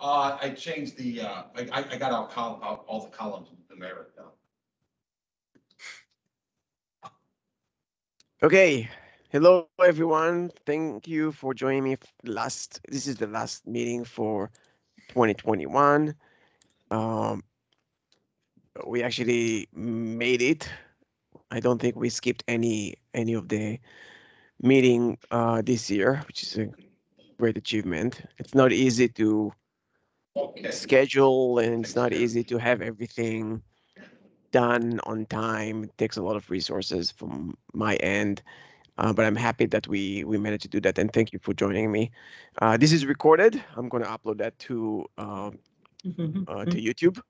I changed the, I got all the columns numeric now. Okay. Hello, everyone. Thank you for joining me. This is the last meeting for 2021. We actually made it. I don't think we skipped any of the meeting this year, which is a great achievement. It's not easy to schedule, and it's not easy to have everything done on time. It takes a lot of resources from my end. But I'm happy that we managed to do that, and thank you for joining me. This is recorded. I'm going to upload that to YouTube.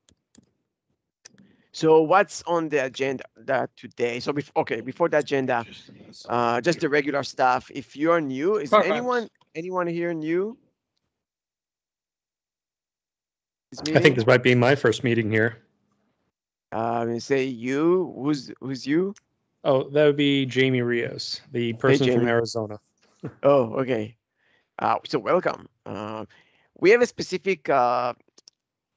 So what's on the agenda today? So before the agenda, just the regular stuff. If you're new, is anyone here new? I think this might be my first meeting here. Say you. Who's you? Oh, that would be Jamie Rios, the person from Arizona. Oh, okay. So welcome. We have a specific kind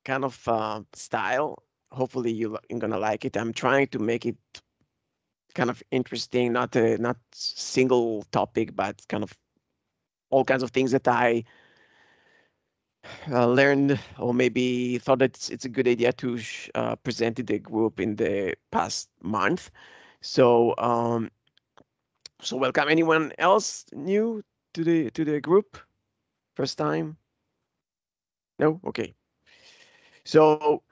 of style. Hopefully you're gonna like it. I'm trying to make it kind of interesting, not single topic, but kind of all kinds of things that I learned, or maybe thought that it's a good idea to present to the group in the past month. So so welcome. Anyone else new to the group? First time? No? Okay. So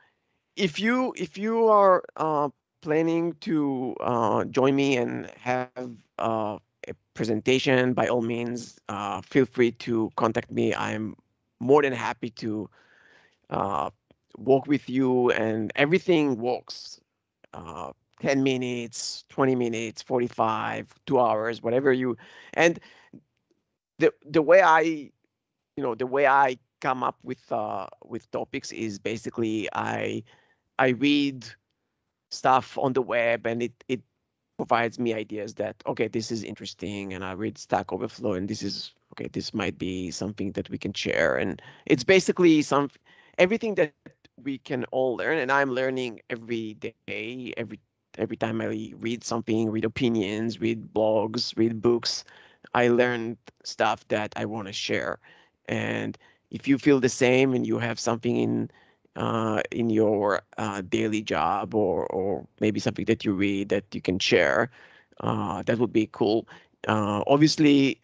if you are planning to join me and have a presentation, by all means, feel free to contact me. I'm more than happy to walk with you, and everything works. 10 minutes, 20 minutes, 45, 2 hours, whatever you. And the way I come up with topics is basically I read stuff on the web, and it provides me ideas that, okay, this is interesting, and I read Stackoverflow, and this might be something that we can share. And it's basically everything that we can all learn, and I'm learning every day, every time I read something, read opinions, read blogs, read books, I learn stuff that I want to share. And if you feel the same and you have something in your daily job, or maybe something that you read that you can share, that would be cool. Obviously,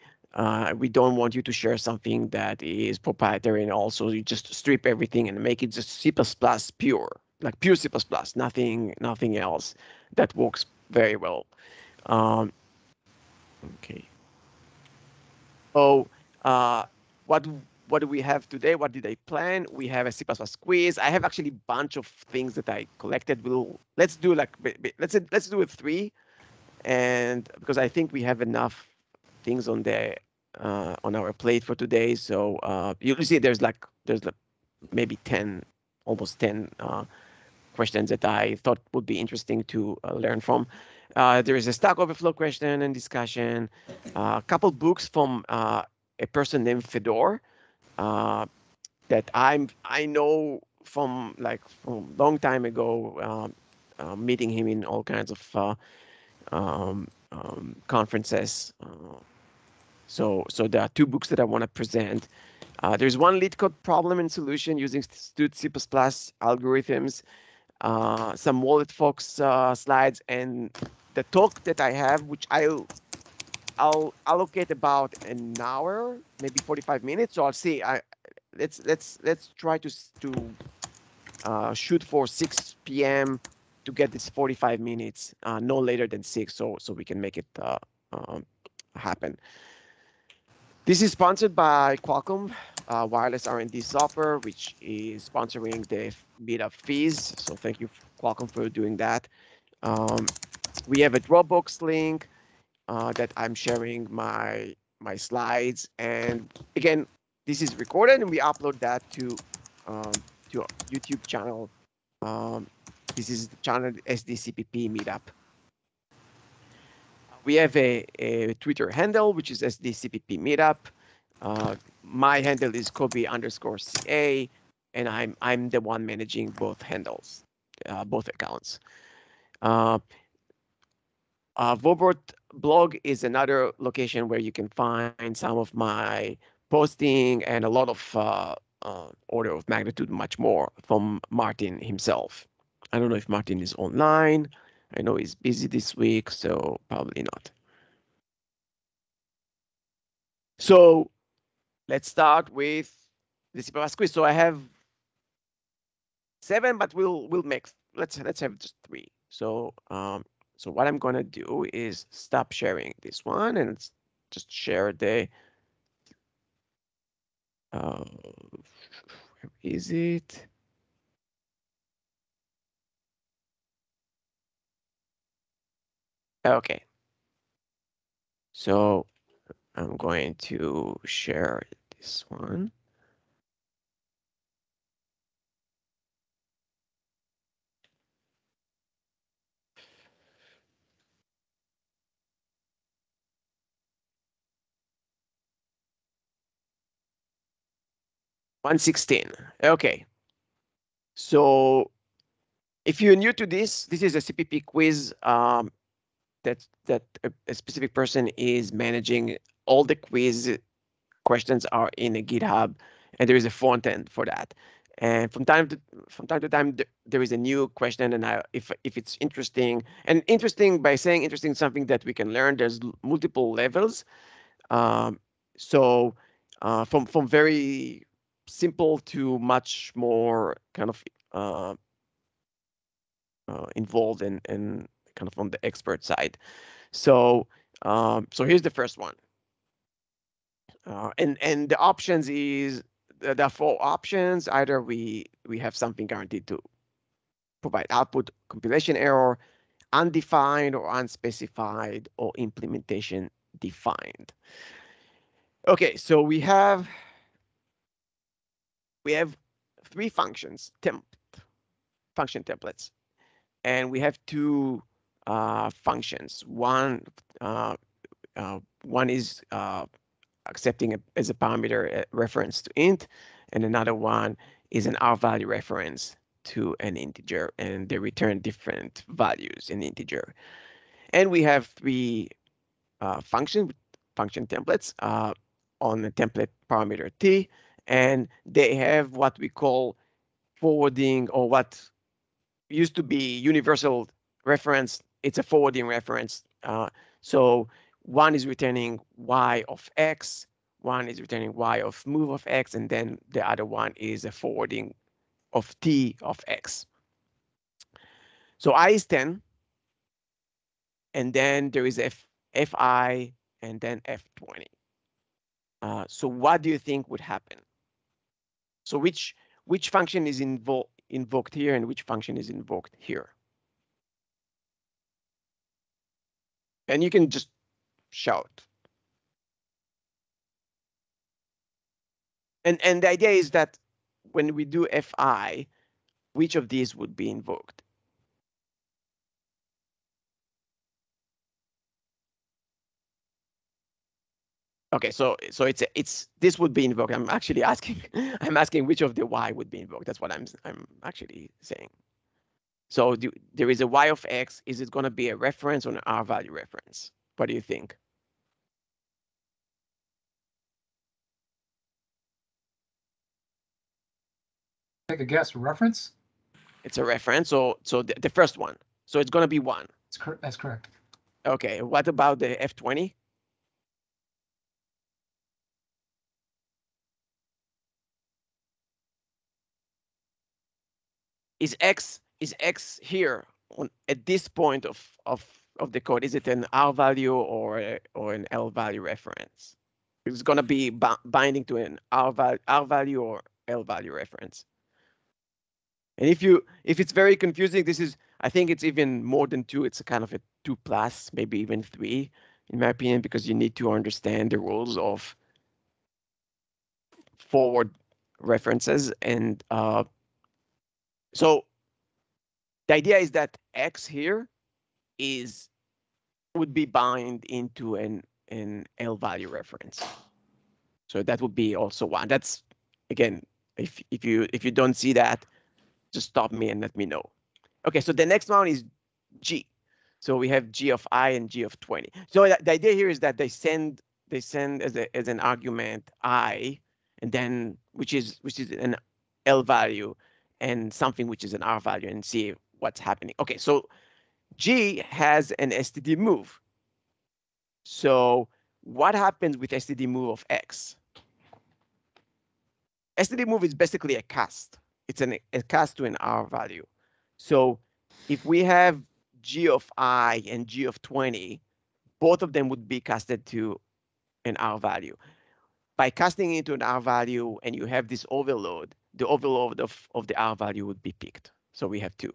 we don't want you to share something that is proprietary, and also you just strip everything and make it just C++ pure, like pure C++, nothing else. That works very well. Okay. So what do we have today? What did I plan? We have a C++ quiz. I have actually a bunch of things that I collected. Let's do it 3, and because I think we have enough things on our plate for today. So you see, there's maybe 10, almost 10 questions that I thought would be interesting to learn from. There is a Stack Overflow question and discussion, a couple books from a person named Fedor that I know from long time ago, meeting him in all kinds of conferences. So there are 2 books that I want to present. There's one leetcode problem and solution using Std C++ algorithms, some Wallet Fox slides, and the talk that I have, which I'll allocate about an hour, maybe 45 minutes. So I'll see. Let's try to shoot for 6 p.m. to get this 45 minutes, no later than 6, so we can make it happen. This is sponsored by Qualcomm wireless R&D software, which is sponsoring the meetup fees. So thank you, Qualcomm, for doing that. We have a Dropbox link that I'm sharing my slides, and again, this is recorded and we upload that to YouTube channel. This is the channel SDCPP Meetup. We have a Twitter handle, which is SDCPP Meetup. My handle is Kobe_CA. and I'm the one managing both handles, both accounts. Vobert blog is another location where you can find some of my posting and a lot of order of magnitude much more from Martin himself. I don't know if Martin is online. I know he's busy this week, so probably not. So let's start with the CPP quiz. So I have 7, but we'll make let's have just 3. So so what I'm gonna do is stop sharing this one and just share the where is it? Okay. So I'm going to share this one. $116. Okay. So if you're new to this is a CPP quiz that a specific person is managing. All the quiz questions are in a GitHub, and there is a front end for that. And from time to time, there is a new question, and if it's interesting, and interesting by saying interesting, something that we can learn. There's multiple levels. So from very simple to much more kind of involved and kind of on the expert side. So so here's the first one. And the options is there are 4 options. Either we have something guaranteed to provide output, compilation error, undefined or unspecified, or implementation defined. Okay, so we have 3 functions, function templates, and we have 2 functions. One is accepting as a parameter a reference to int, and another one is an R value reference to an integer, and they return different values in integer. And we have 3 function templates on the template parameter t, and they have what we call forwarding, or what used to be universal reference. It's a forwarding reference. So one is returning y of x, one is returning y of move of x, and then the other one is a forwarding of t of x. So I is 10, and then there is fi, and then f20. So what do you think would happen? So which function is invoked here, and which function is invoked here? And you can just shout. And the idea is that when we do fi, which of these would be invoked? Okay, so it's this would be invoked. I'm actually asking I'm asking which of the y would be invoked. That's what I'm actually saying. So there is a y of x. Is it going to be a reference or an R value reference? What do you think? Take a guess. Reference? It's a reference. So the first one. So it's going to be 1. That's correct. Okay. What about the f20? Is x here at this point of the code? Is it an R value or an L value reference? It's going to be binding to an R value or L value reference. And if it's very confusing, I think it's even more than 2. It's a kind of a 2+, maybe even 3, in my opinion, because you need to understand the rules of forward references. And so the idea is that x here would be bind into an L value reference. So that would be also 1. That's, again, If you don't see that, just stop me and let me know. Okay, so the next one is G. So we have G of I and G of 20. So the idea here is that they send as an argument I, and then which is an L value and something which is an R value, and see what's happening. Okay, so G has an STD move. So what happens with STD move of X? STD move is basically a cast. It's a cast to an R value. So if we have G of I and G of 20, both of them would be casted to an R value. By casting into an R value and you have this overload, the overload of the R value would be picked. So we have two,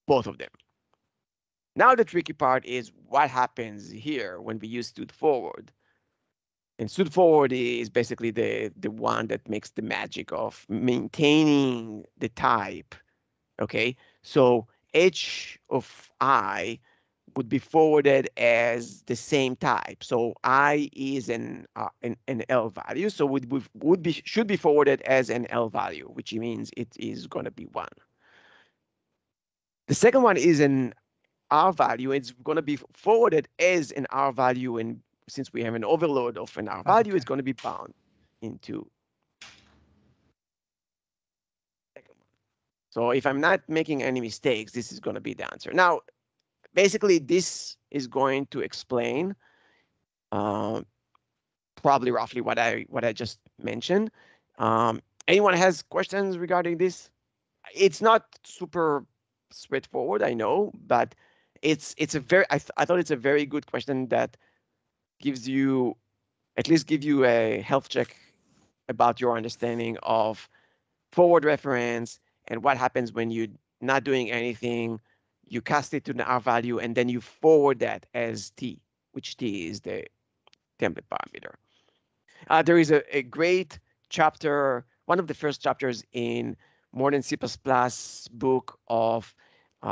both of them. Now the tricky part is what happens here when we use stood forward. And stood forward is basically the one that makes the magic of maintaining the type. Okay, so H of I would be forwarded as the same type. So I is an L value, so should be forwarded as an L value, which means it is going to be 1. The second one is an R value. It's going to be forwarded as an R value, and since we have an overload of an R value, it's going to be bound into. So if I'm not making any mistakes, this is going to be the answer. Now, basically, this is going to explain probably roughly what I just mentioned. Anyone has questions regarding this? It's not super straightforward, I know, but it's a very I thought it's a very good question that gives you at least give you a health check about your understanding of forward reference and what happens when you're not doing anything. You cast it to an R value and then you forward that as T, which T is the template parameter. There is a great chapter, one of the first chapters in Modern C++ book of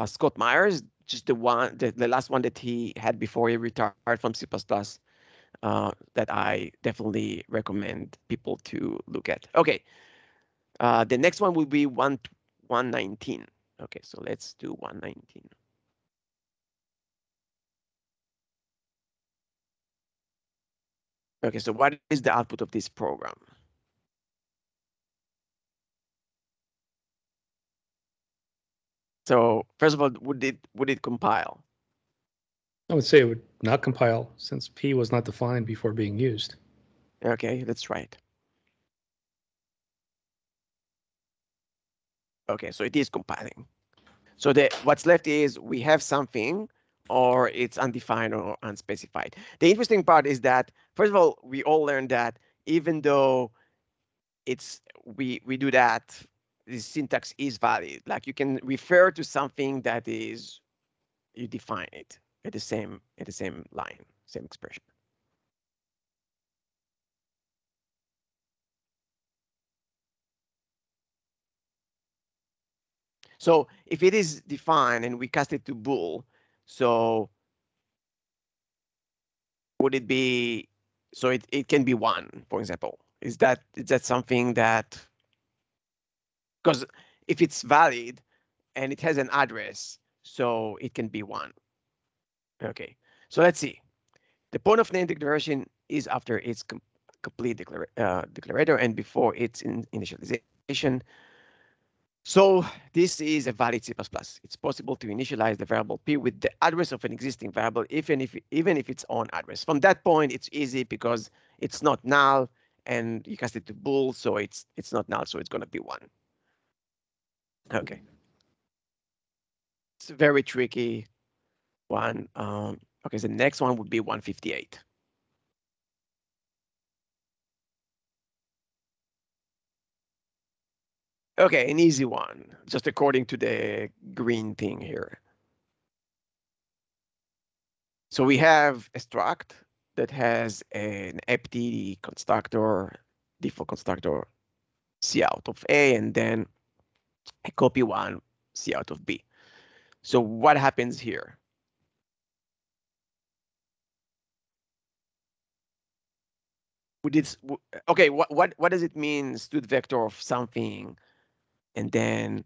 Scott Myers, just the last one that he had before he retired from C++, that I definitely recommend people to look at. Okay, the next one will be 119. Okay, so let's do 119. Okay, so what is the output of this program? So first of all, would it compile? I would say it would not compile since P was not defined before being used. Okay, that's right. Okay, so it is compiling. So what's left is we have something, or it's undefined or unspecified. The interesting part is that, first of all, we all learned that even though we do that, the syntax is valid. Like you can refer to something that is, you define it at the same line, same expression. So if it is defined and we cast it to bool, so would it be, so it can be 1, for example. Is that something that, because if it's valid and it has an address, so it can be 1. Okay, so let's see. The point of name declaration is after its complete declarator and before its initialization. So this is a valid C++. It's possible to initialize the variable P with the address of an existing variable, even if its own address. From that point, it's easy because it's not null, and you cast it to bool, so it's not null, so it's going to be 1. Okay. It's a very tricky one. Okay, so the next one would be 158. Okay, an easy one, just according to the green thing here. So we have a struct that has an empty constructor, default constructor, C out of A, and then a copy 1, C out of B. So what happens here? Okay, what does it mean, stud vector of something, and then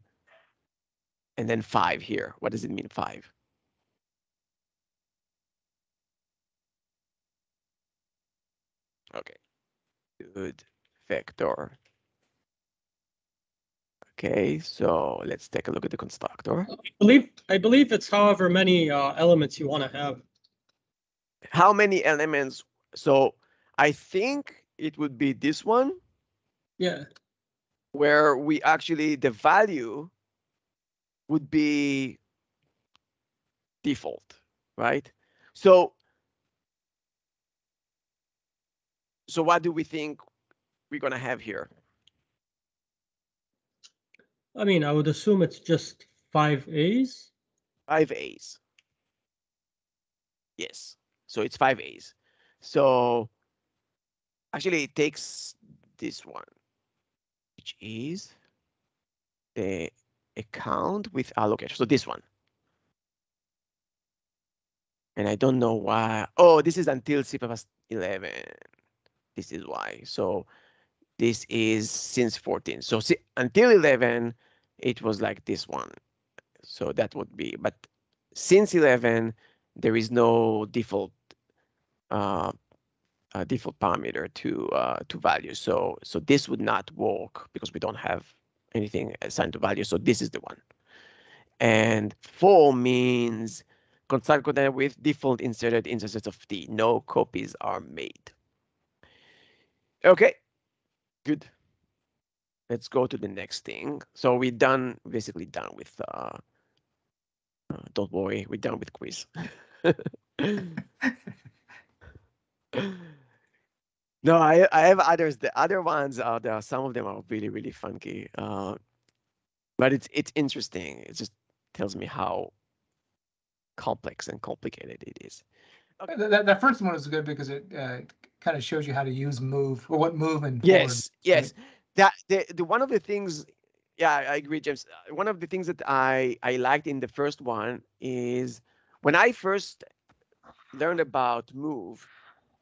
5 here? What does it mean, 5? Okay, stud vector. Okay, so let's take a look at the constructor. I believe it's however many elements you want to have. How many elements? So I think it would be this one. Yeah. Where we actually, the value would be default, right? So what do we think we're gonna have here? I mean, I would assume it's just 5 A's. 5 A's. Yes. So it's 5 A's. So actually it takes this one, which is the account with allocation. So this one. And I don't know why. Oh, this is until CPP 11. This is why. So this is since 14. So see, until 11, it was like this one. So that would be, but since 11, there is no default default parameter to value. So this would not work because we don't have anything assigned to value. So this is the one. And 4 means construct container with default inserted intersets of t. No copies are made. Okay, good. Let's go to the next thing. So we're done, basically done with, don't worry, we're done with quiz. No, I have others. The other ones are there. Some of them are really, really funky. But it's interesting. It just tells me how complex and complicated it is. Okay. That first one is good because it kind of shows you how to use move or what move and yes, forward, yes. right? That the one of the things, yeah, I agree, James. One of the things that I liked in the first one is when I first learned about move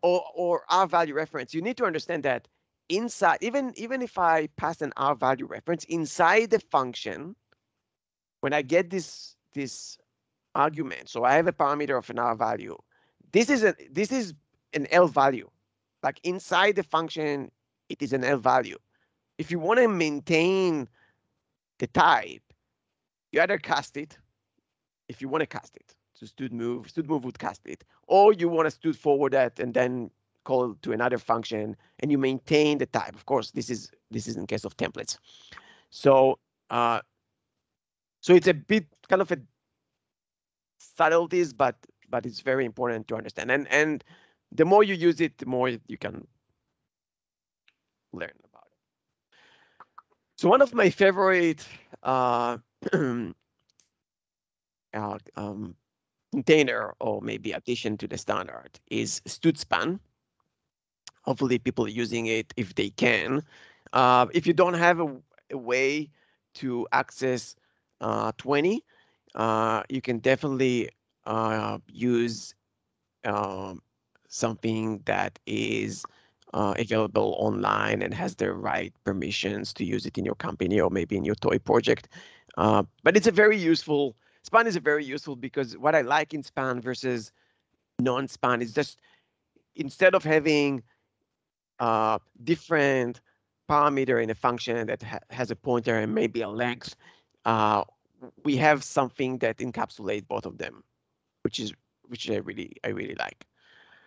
or R value reference, you need to understand that inside, even if I pass an R value reference inside the function, when I get this argument, so I have a parameter of an R value. This is an L value. Like inside the function, it is an L value. If you want to maintain the type, you either cast it, if you want to cast it. So stud move would cast it, or you want to stud forward that and then call to another function and you maintain the type. Of course, this is in case of templates. So so it's a bit kind of a subtleties, but it's very important to understand. And the more you use it, the more you can learn about it. So one of my favorite container, or maybe addition to the standard, is studspan. Hopefully people are using it if they can. If you don't have a way to access 20, you can definitely use something that is available online and has the right permissions to use it in your company or maybe in your toy project. But it's a very useful, span is a very useful, because what I like in span versus non-span is just instead of having different parameter in a function that has a pointer and maybe a length, we have something that encapsulates both of them, which I really like.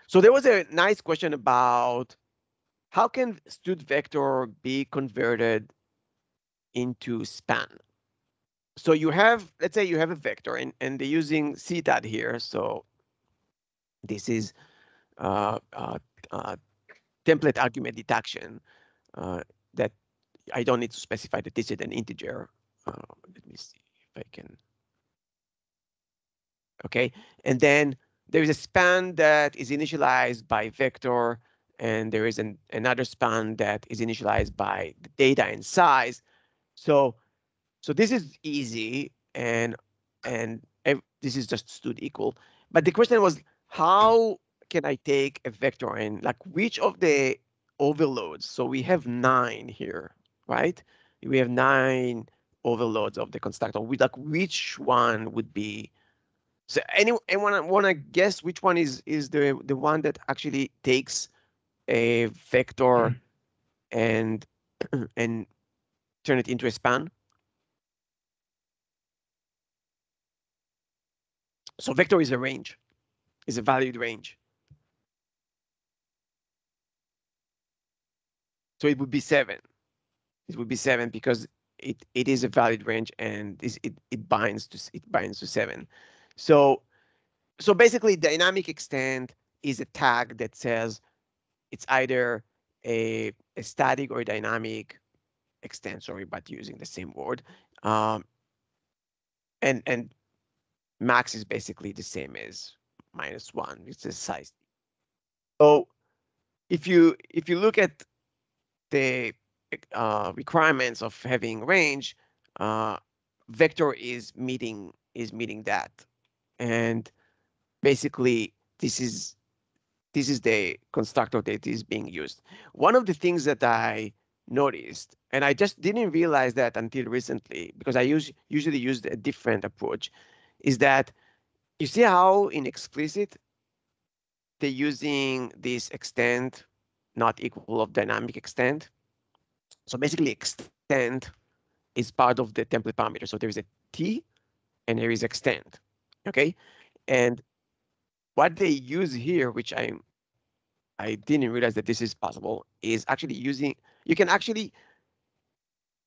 So there was a nice question about how can stud vector be converted into span? So you have, let's say you have a vector and they're using cdad here. So this is template argument detection that I don't need to specify that this is an integer. Let me see if I can. Okay, and then there is a span that is initialized by vector, and there is another span that is initialized by the data and size. So this is easy, and this is just stud equal. But the question was, how can I take a vector and like which of the overloads. So we have 9 here, right? We have 9 overloads of the constructor. We like which one would be? So anyone want to guess which one is the one that actually takes a vector and and turn it into a span? So vector is a range, is a valued range. So it would be 7. It would be 7 because it is a valid range and it binds to 7. So basically dynamic extend is a tag that says it's either a static or a dynamic extensor, but using the same word. And max is basically the same as -1. It's a size. So if you look at the requirements of having range, vector is meeting that, and basically this is the constructor that is being used. One of the things that I noticed, and I just didn't realize that until recently because I usually used a different approach, is that you see how in explicit they're using this extend not equal of dynamic extend. So basically extend is part of the template parameter. So there is a T and there is extend, okay? And what they use here, which I didn't realize that this is possible, is actually using, you can actually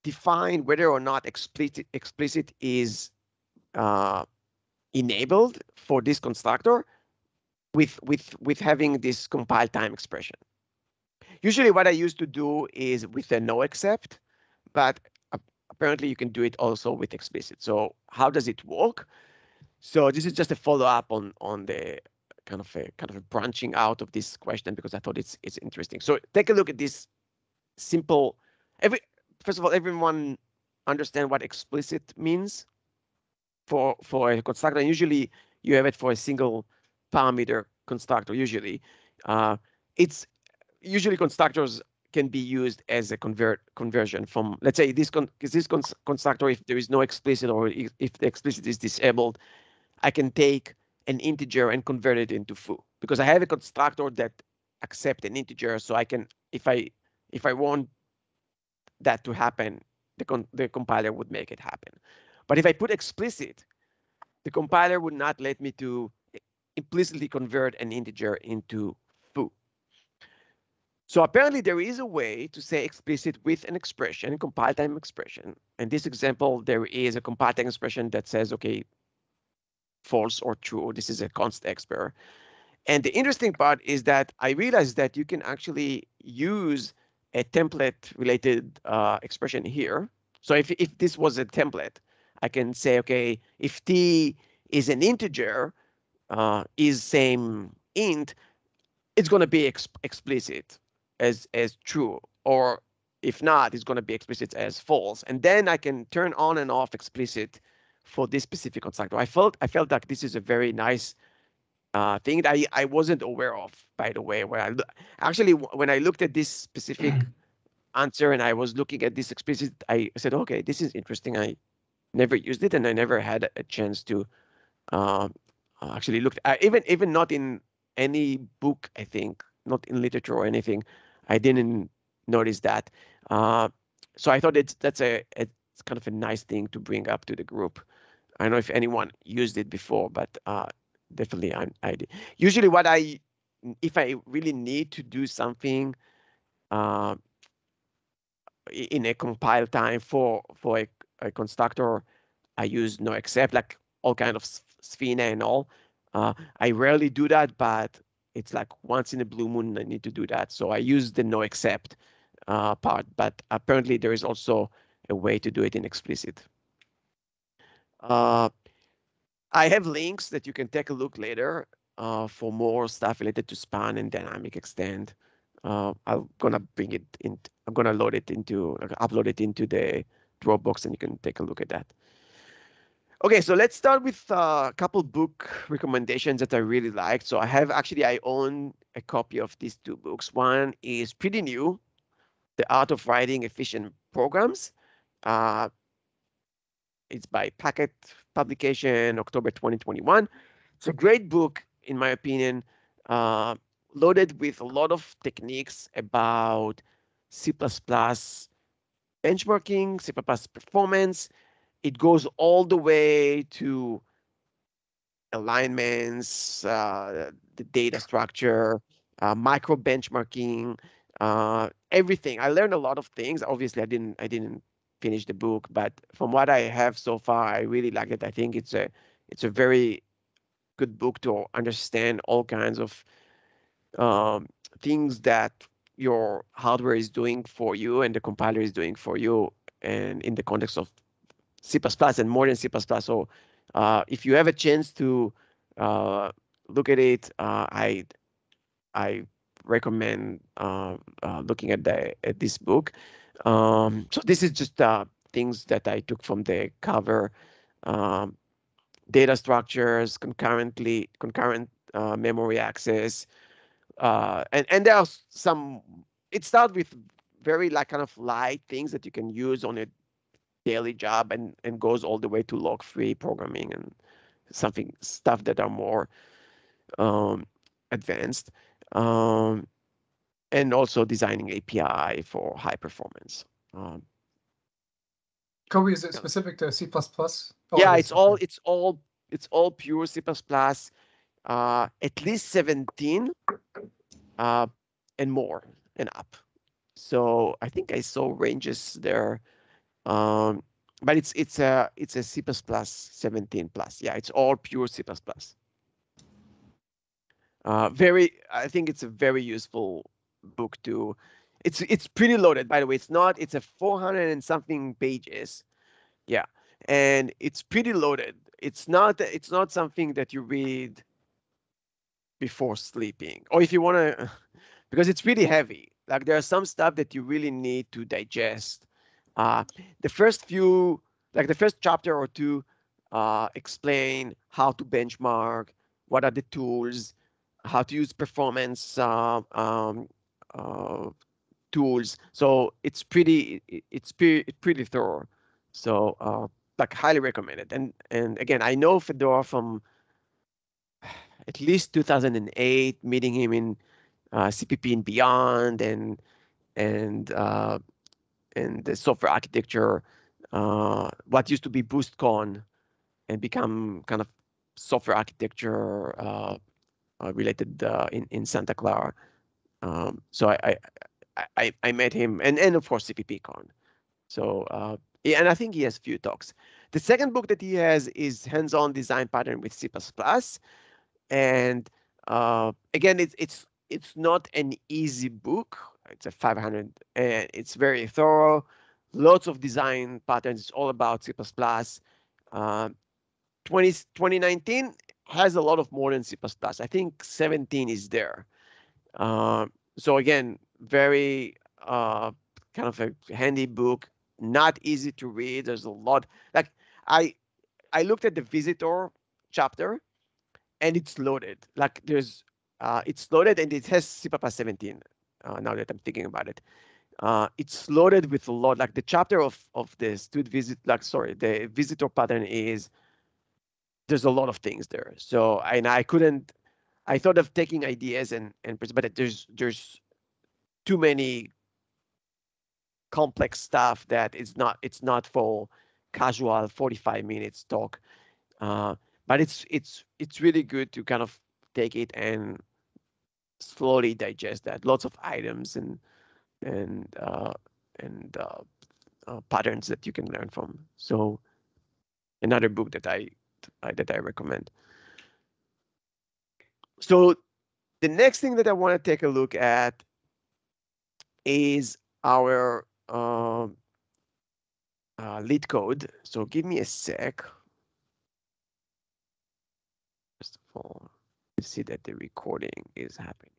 define whether or not explicit is enabled for this constructor with having this compile time expression. Usually what I used to do is with a no except, but apparently you can do it also with explicit. So how does it work? So this is just a follow up on the kind of a branching out of this question because I thought it's interesting. So take a look at this simple. First of all, everyone understand what explicit means for a constructor. And usually you have it for a single parameter constructor. Usually, it's usually constructors can be used as a conversion from, let's say, this constructor. If there is no explicit or if the explicit is disabled, I can take an integer and convert it into foo because I have a constructor that accepts an integer. So I can, if I want that to happen, the compiler would make it happen. But if I put explicit, the compiler would not let me to implicitly convert an integer into foo. So apparently there is a way to say explicit with an expression, a compile time expression. In this example, there is a compile time expression that says, okay, false or true. This is a const expr. And the interesting part is that I realized that you can actually use a template related expression here. So if this was a template, I can say, okay, if t is an integer, is same int, it's going to be explicit as true, or if not, it's going to be explicit as false. And then I can turn on and off explicit for this specific constructor. I felt like this is a very nice thing that I wasn't aware of, by the way. When I looked at this specific answer and I was looking at this explicit, I said, okay, this is interesting. I never used it and I never had a chance to actually look. Even not in any book, I think, not in literature or anything, I didn't notice that. So I thought it's kind of a nice thing to bring up to the group. I don't know if anyone used it before, but definitely I did. Usually if I really need to do something in a compile time for a constructor, I use no except, like all kind of Sphena and all. I rarely do that, but it's like once in a blue moon I need to do that. So I use the no except part, but apparently there is also a way to do it in explicit. I have links that you can take a look later for more stuff related to span and dynamic extend. I'm gonna bring it in. I'm gonna upload it into the Dropbox, and you can take a look at that. Okay, so let's start with a couple book recommendations that I really liked. So I own a copy of these two books. One is pretty new, The Art of Writing Efficient Programs. It's by Packt publication, October 2021. It's a great book, in my opinion, loaded with a lot of techniques about C++ benchmarking, C++ performance. It goes all the way to alignments, the data structure, micro benchmarking, everything. I learned a lot of things. Obviously, I didn't finish the book, but from what I have so far, I really like it. I think it's a very good book to understand all kinds of things that your hardware is doing for you and the compiler is doing for you, and in the context of C++ and more than C++. So if you have a chance to look at it, I recommend looking at this book. So this is just things that I took from the cover. Data structures, concurrent memory access, and there are some. It starts with very kind of light things that you can use on a daily job, and goes all the way to log-free programming and stuff that are more advanced, and also designing API for high performance. Kobe, is it specific to C++? Yeah, it's all pure C++, at least 17, and more and up. So I think I saw ranges there, but it's a C++ 17 plus. Yeah, it's all pure C++. I think it's a very useful book too. It's pretty loaded, by the way. It's a 400 and something pages. Yeah, and it's pretty loaded. It's not something that you read before sleeping, or if you want to, because it's really heavy. Like there are some stuff that you really need to digest. The first chapter or two explain how to benchmark, what are the tools, how to use performance tools. So it's pretty thorough. So highly recommended. And again, I know Fedor from at least 2008, meeting him in CPP and beyond, and the software architecture, what used to be BoostCon, and become kind of software architecture related in Santa Clara. So I met him, and of course CPPCon. So yeah, and I think he has few talks. The second book that he has is Hands-on Design Pattern with C++, and again, it's not an easy book. It's a 500, and it's very thorough. Lots of design patterns. It's all about C++. 2019 has a lot of more than C++. I think 17 is there. So again, very kind of a handy book. Not easy to read. There's a lot. Like I looked at the visitor chapter, and it's loaded. Like it's loaded, and it has C++ 17. Now that I'm thinking about it, it's loaded with a lot. Like the chapter of the the visitor pattern is, there's a lot of things there. So I thought of taking ideas but there's too many complex stuff that it's not for casual 45 minutes talk. But it's really good to kind of take it and slowly digest that. Lots of items and patterns that you can learn from. So another book that I recommend. So the next thing that I want to take a look at is our leetcode. So give me a sec. First of all, see that the recording is happening.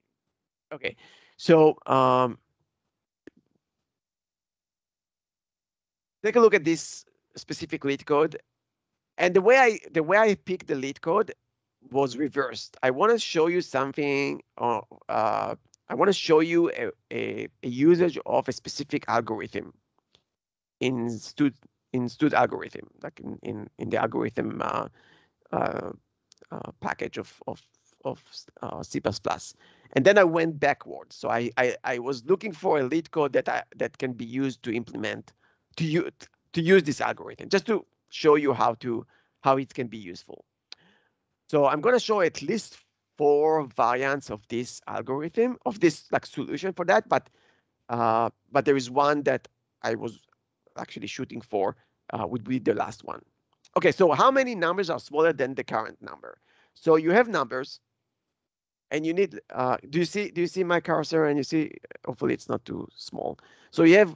Okay, so take a look at this specific leetcode. And the way I picked the lead code was reversed. I want to show you something. I want to show you a usage of a specific algorithm in stud algorithm, like in the algorithm package of C++. And then I went backwards. So I was looking for a lead code that can be used to implement to use this algorithm, just to show you how it can be useful. So I'm going to show at least 4 variants of this algorithm, of this like solution for that, but there is one that I was actually shooting for, would be the last one. Okay, so how many numbers are smaller than the current number? So you have numbers, and you need. Do you see my cursor? And you see, hopefully it's not too small. So you have.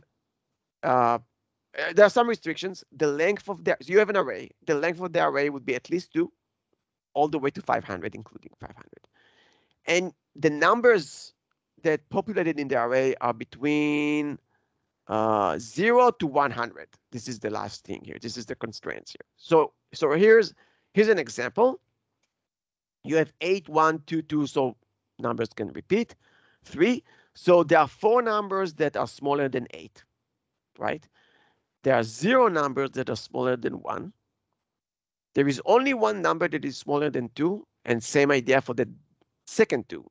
There are some restrictions. The length of so you have an array. The length of the array would be at least 2, all the way to 500, including 500. And the numbers that populated in the array are between 0 to 100. This is the last thing here. This is the constraints here. So here's an example. You have 8, 1, 2, 2, so numbers can repeat. 3. So there are 4 numbers that are smaller than 8, right? There are 0 numbers that are smaller than 1. There is only 1 number that is smaller than 2, and same idea for the second 2.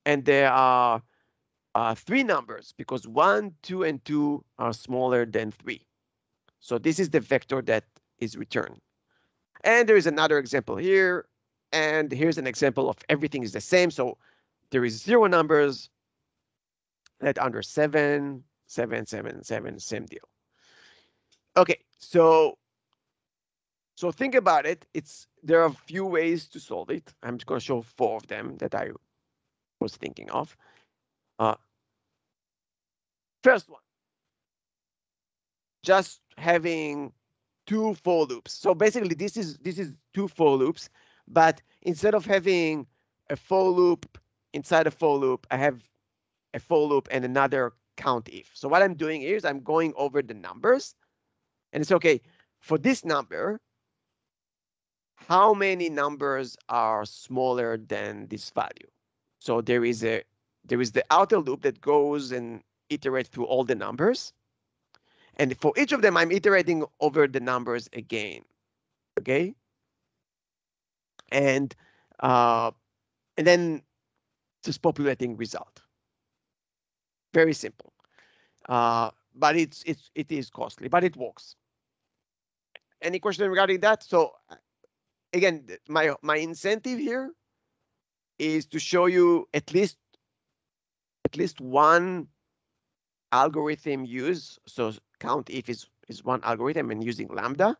And there are 3 numbers, because 1, 2, and 2 are smaller than 3. So this is the vector that is returned. And there is another example here. And here's an example of everything is the same. So there is 0 numbers that under 7, 7, 7, 7, same deal. Okay, so think about it. There are a few ways to solve it. I'm just going to show 4 of them that I was thinking of. First one, just having 2 for loops. So basically, this is 2 for loops, but instead of having a for loop inside a for loop, I have a for loop and another count if. So what I'm doing is I'm going over the numbers, and it's okay for this number. How many numbers are smaller than this value? So there is the outer loop that goes and iterates through all the numbers. And for each of them, I'm iterating over the numbers again, okay? And then just populating result. Very simple, but it is costly, but it works. Any question regarding that? So again, my incentive here is to show you at least one algorithm use. So count if is one algorithm, and using lambda,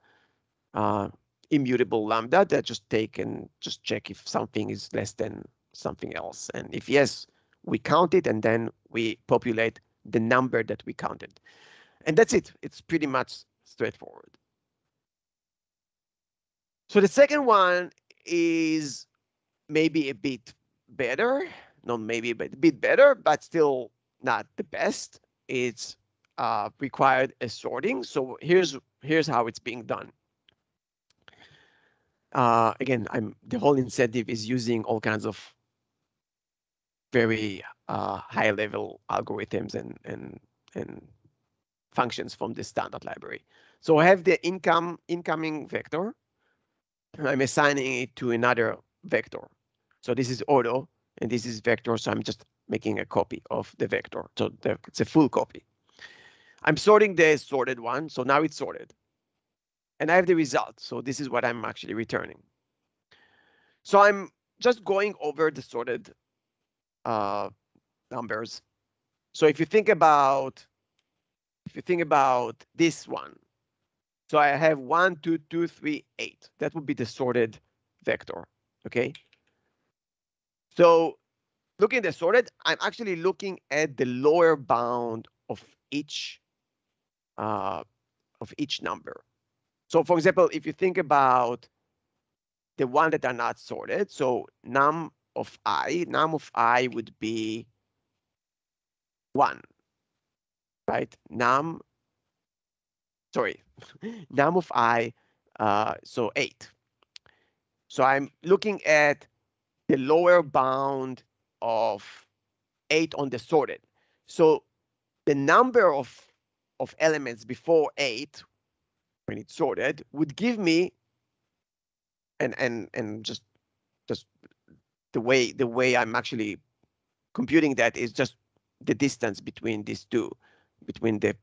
immutable lambda, that just take and just check if something is less than something else. And if yes, we count it, and then we populate the number that we counted. And that's it. It's pretty much straightforward. So the second one is maybe a bit better, not maybe, but a bit better, but still not the best. It's required a sorting. So here's how it's being done. Again, the whole incentive is using all kinds of very high-level algorithms and functions from the standard library. So I have the incoming vector. I'm assigning it to another vector. So this is auto, and this is vector. So I'm just making a copy of the vector. So it's a full copy. I'm sorting the sorted one. So now it's sorted. And I have the result. So this is what I'm actually returning. So I'm just going over the sorted numbers. So if you think about this one, so I have 1, 2, 2, 3, 8. That would be the sorted vector. Okay. So looking at the sorted, I'm actually looking at the lower bound of each number. So for example, if you think about the one that are not sorted, so num of I would be 1, right? Num of I so 8. So I'm looking at the lower bound of 8 on the sorted. So the number of elements before 8 when it's sorted would give me, and just the way I'm actually computing that is just the distance between these two, between the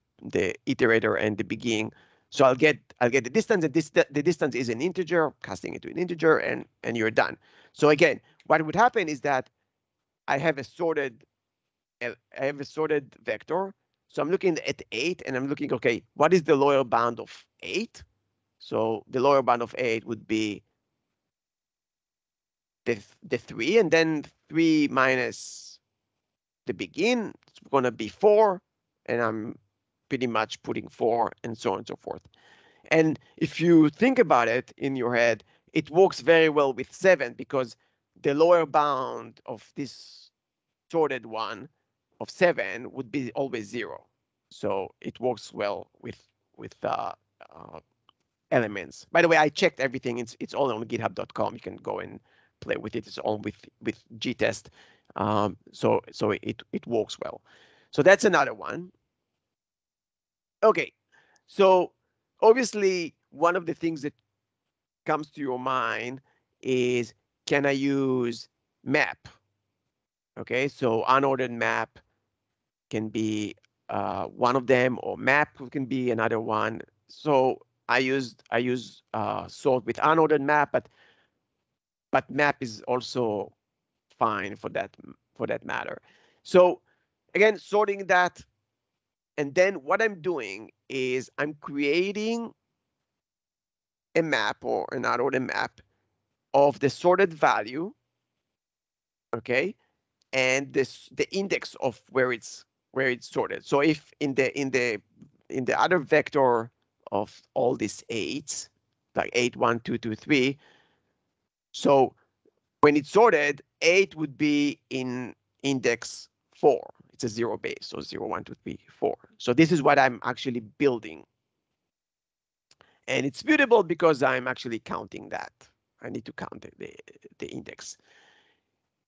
iterator and the begin. So I'll get the distance, and the distance is an integer, casting it to an integer, and you're done. So again, what would happen is that I have a sorted vector. So I'm looking at 8, and I'm looking, okay, what is the lower bound of 8? So the lower bound of 8 would be the 3, and then 3 minus the begin, it's going to be 4, and I'm pretty much putting 4, and so on and so forth. And if you think about it in your head, it works very well with 7, because the lower bound of this sorted one of 7 would be always 0. So it works well with elements. By the way, I checked everything. It's all on github.com. You can go and play with it. It's all with gtest. So it works well. So that's another one. Okay, so obviously one of the things that comes to your mind is, can I use map? Okay, so unordered map can be one of them, or map can be another one. So I use sort with unordered map, but map is also fine for that matter. So again, sorting that, and then what I'm doing is I'm creating a map or an unordered map of the sorted value, okay, and the index of where it's sorted. So if in the other vector of all these 8s, like 8, 1, 2, 2, 3, so when it's sorted, 8 would be in index 4. It's a 0 base, so 0, 1, 2, 3, 4. So this is what I'm actually building. And it's beautiful because I'm actually counting that. I need to count the index.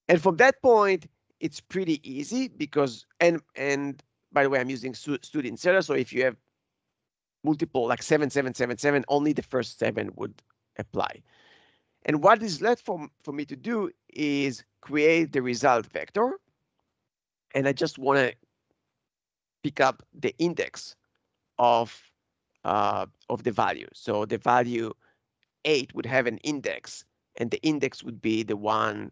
And from that point, it's pretty easy because, and by the way, I'm using student inserter. So if you have multiple, like 7, 7, 7, 7, only the first 7 would apply. And what is left for me to do is create the result vector. And I just want to pick up the index of the value. So the value 8 would have an index, and the index would be the one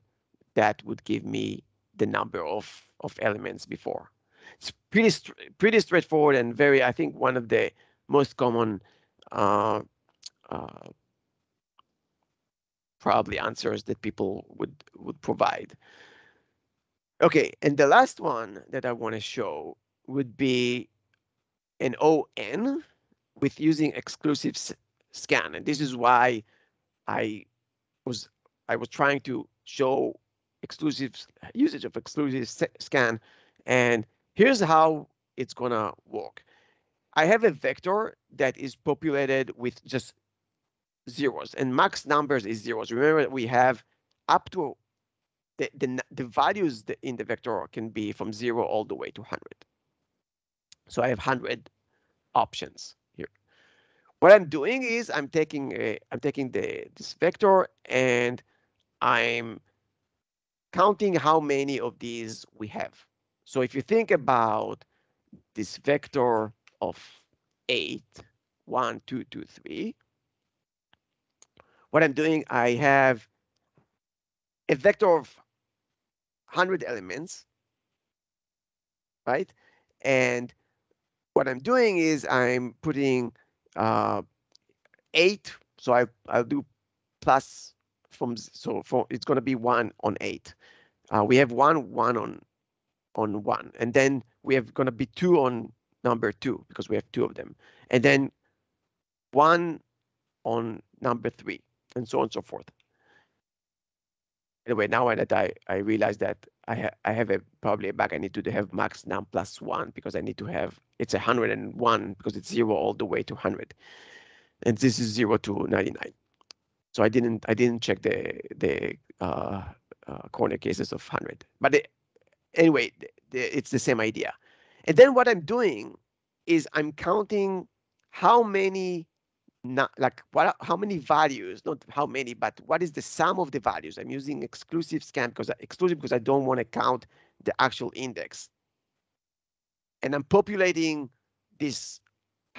that would give me the number of elements before. It's pretty straightforward and very, I think, one of the most common probably answers that people would provide. Okay, and the last one that I want to show would be an ON with using exclusive scan, and this is why I was trying to show usage of exclusive scan, and here's how it's gonna work. I have a vector that is populated with just zeros, and max numbers is zeros. Remember, we have up to the values in the vector can be from 0 all the way to 100. So I have 100 options here. What I'm doing is I'm taking this vector and I'm counting how many of these we have. So if you think about this vector of 8, 1, 2, 2, 3, what I'm doing, I have a vector of 100 elements, right? And what I'm doing is I'm putting 8. So I'll do plus it's going to be 1 on 8. We have 1 on 1, and then we have going to be 2 on number 2 because we have 2 of them, and then 1 on number 3, and so on and so forth. Anyway, now that I realize that I have probably a bug, I need to have max num plus 1 because I need to have, it's 101 because it's 0 all the way to 100. and this is 0 to 99. So I didn't check the corner cases of 100, but anyway, it's the same idea. And then what I'm doing is I'm counting how many, how many values, not how many, but what is the sum of the values. I'm using exclusive scan because I don't want to count the actual index. And I'm populating this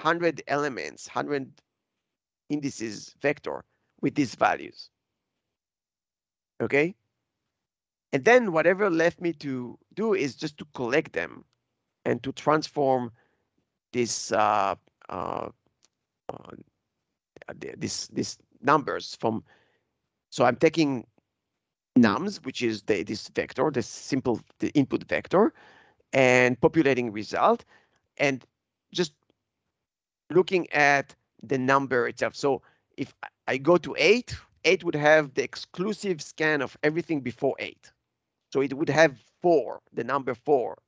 100 elements, 100 indices vector with these values. Okay. And then whatever left me to do is just to collect them and to transform this this numbers from. So I'm taking nums, which is this vector, the input vector, and populating result, and just looking at the number itself. So if I go to 8, 8 would have the exclusive scan of everything before 8. So it would have 4, the number 4,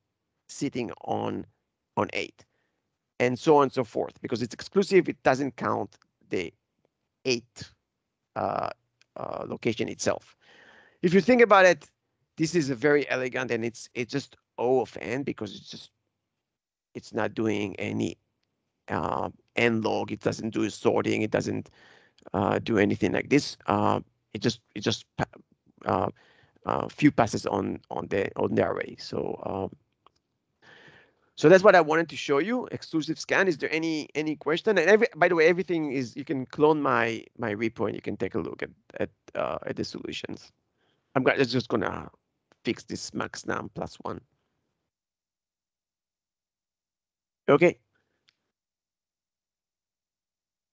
sitting on 8, and so on and so forth. Because it's exclusive, it doesn't count the 8 location itself. If you think about it, this is a very elegant, and it's just O of n, because it's not doing any n log. It doesn't do sorting. It doesn't do anything like this. It just few passes on the array. So so that's what I wanted to show you. Exclusive scan. Is there any question? And by the way, everything is, you can clone my repo and you can take a look at the solutions. I'm just gonna fix this max num +1. Okay.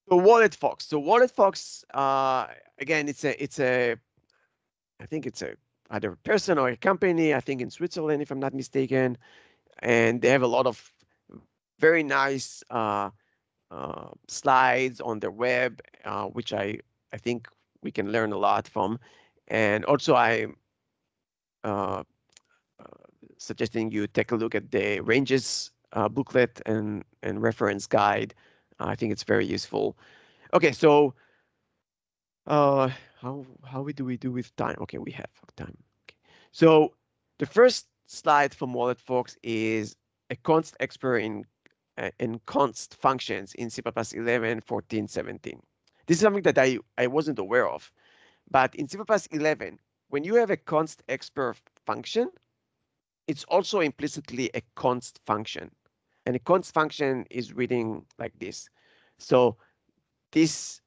So Wallet Fox. So Wallet Fox, again, it's a I think it's either a person or a company. I think in Switzerland, if I'm not mistaken, and they have a lot of very nice slides on their web, which I think we can learn a lot from. And also, I'm suggesting you take a look at the ranges booklet and reference guide. I think it's very useful. Okay, so how do we do with time? Okay, we have time. Okay. So the first slide from Wallet Fox is a const expert in const functions in C++ 11, 14, 17. This is something that I wasn't aware of, but in C++ 11, when you have a const expert function, it's also implicitly a const function, and a const function is reading like this. So this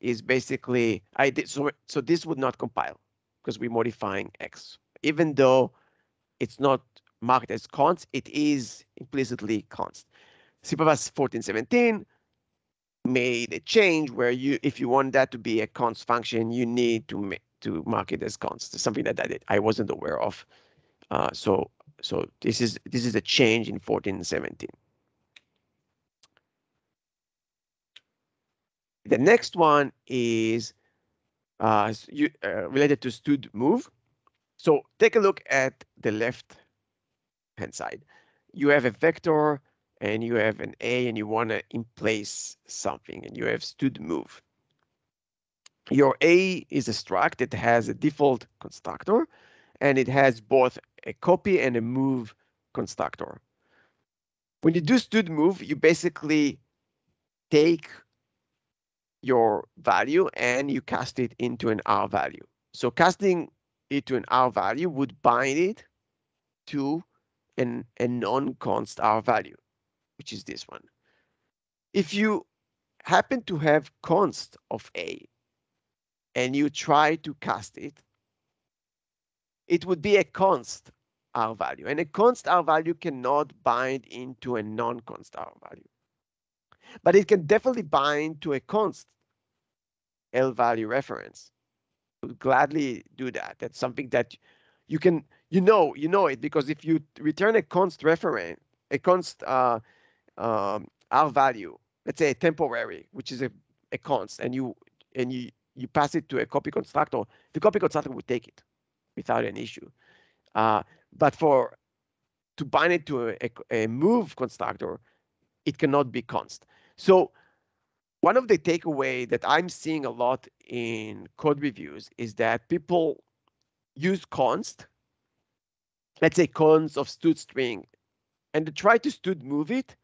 is basically so this would not compile because we're modifying x, even though it's not marked as const, it is implicitly const. C++ 14.17 made a change where if you want that to be a const function, you need to mark it as const. Something that I wasn't aware of. So this is a change in 14.17. The next one is related to stud move. So take a look at the left hand side. You have a vector and you have an A, and you want to in place something, and you have stud move. Your A is a struct that has a default constructor, and it has both a copy and a move constructor. When you do stud move, you basically take your value and you cast it into an R value. So casting it to an R value would bind it to a non-const R value, which is this one. If you happen to have const of A and you try to cast it, it would be a const R value, and a const R value cannot bind into a non-const R value, but it can definitely bind to a const L value reference. Would gladly do that. That's something that you can, you know it, because if you return a const reference, a const R value, let's say a temporary, which is a const, and you pass it to a copy constructor, the copy constructor will take it without an issue. But to bind it to a move constructor, it cannot be const. So one of the takeaway that I'm seeing a lot in code reviews is that people use const, let's say const of stud string, and they try to stud move it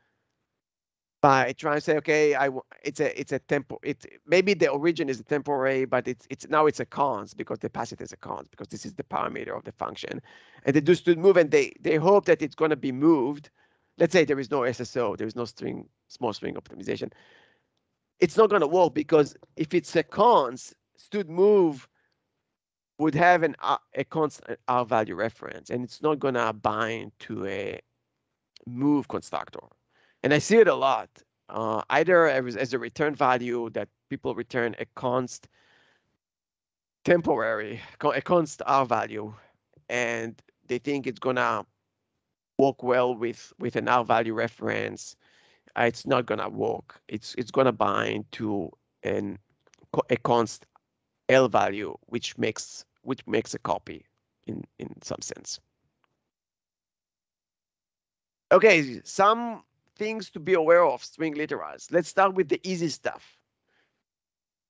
by trying to say, okay, it's a tempo. Maybe the origin is a temporary, but it's now it's a const because they pass it as a const because this is the parameter of the function, and they do stud move and they hope that it's going to be moved. Let's say there is no SSO, there is no small string optimization. It's not going to work because if it's a const, stud move would have a constant R value reference, and it's not going to bind to a move constructor. And I see it a lot, either as a return value that people return a const temporary, a const R value, and they think it's going to work well with an R value reference. It's not going to work. It's going to bind to a const L value, which makes a copy in some sense. Okay, some things to be aware of string literals. Let's start with the easy stuff.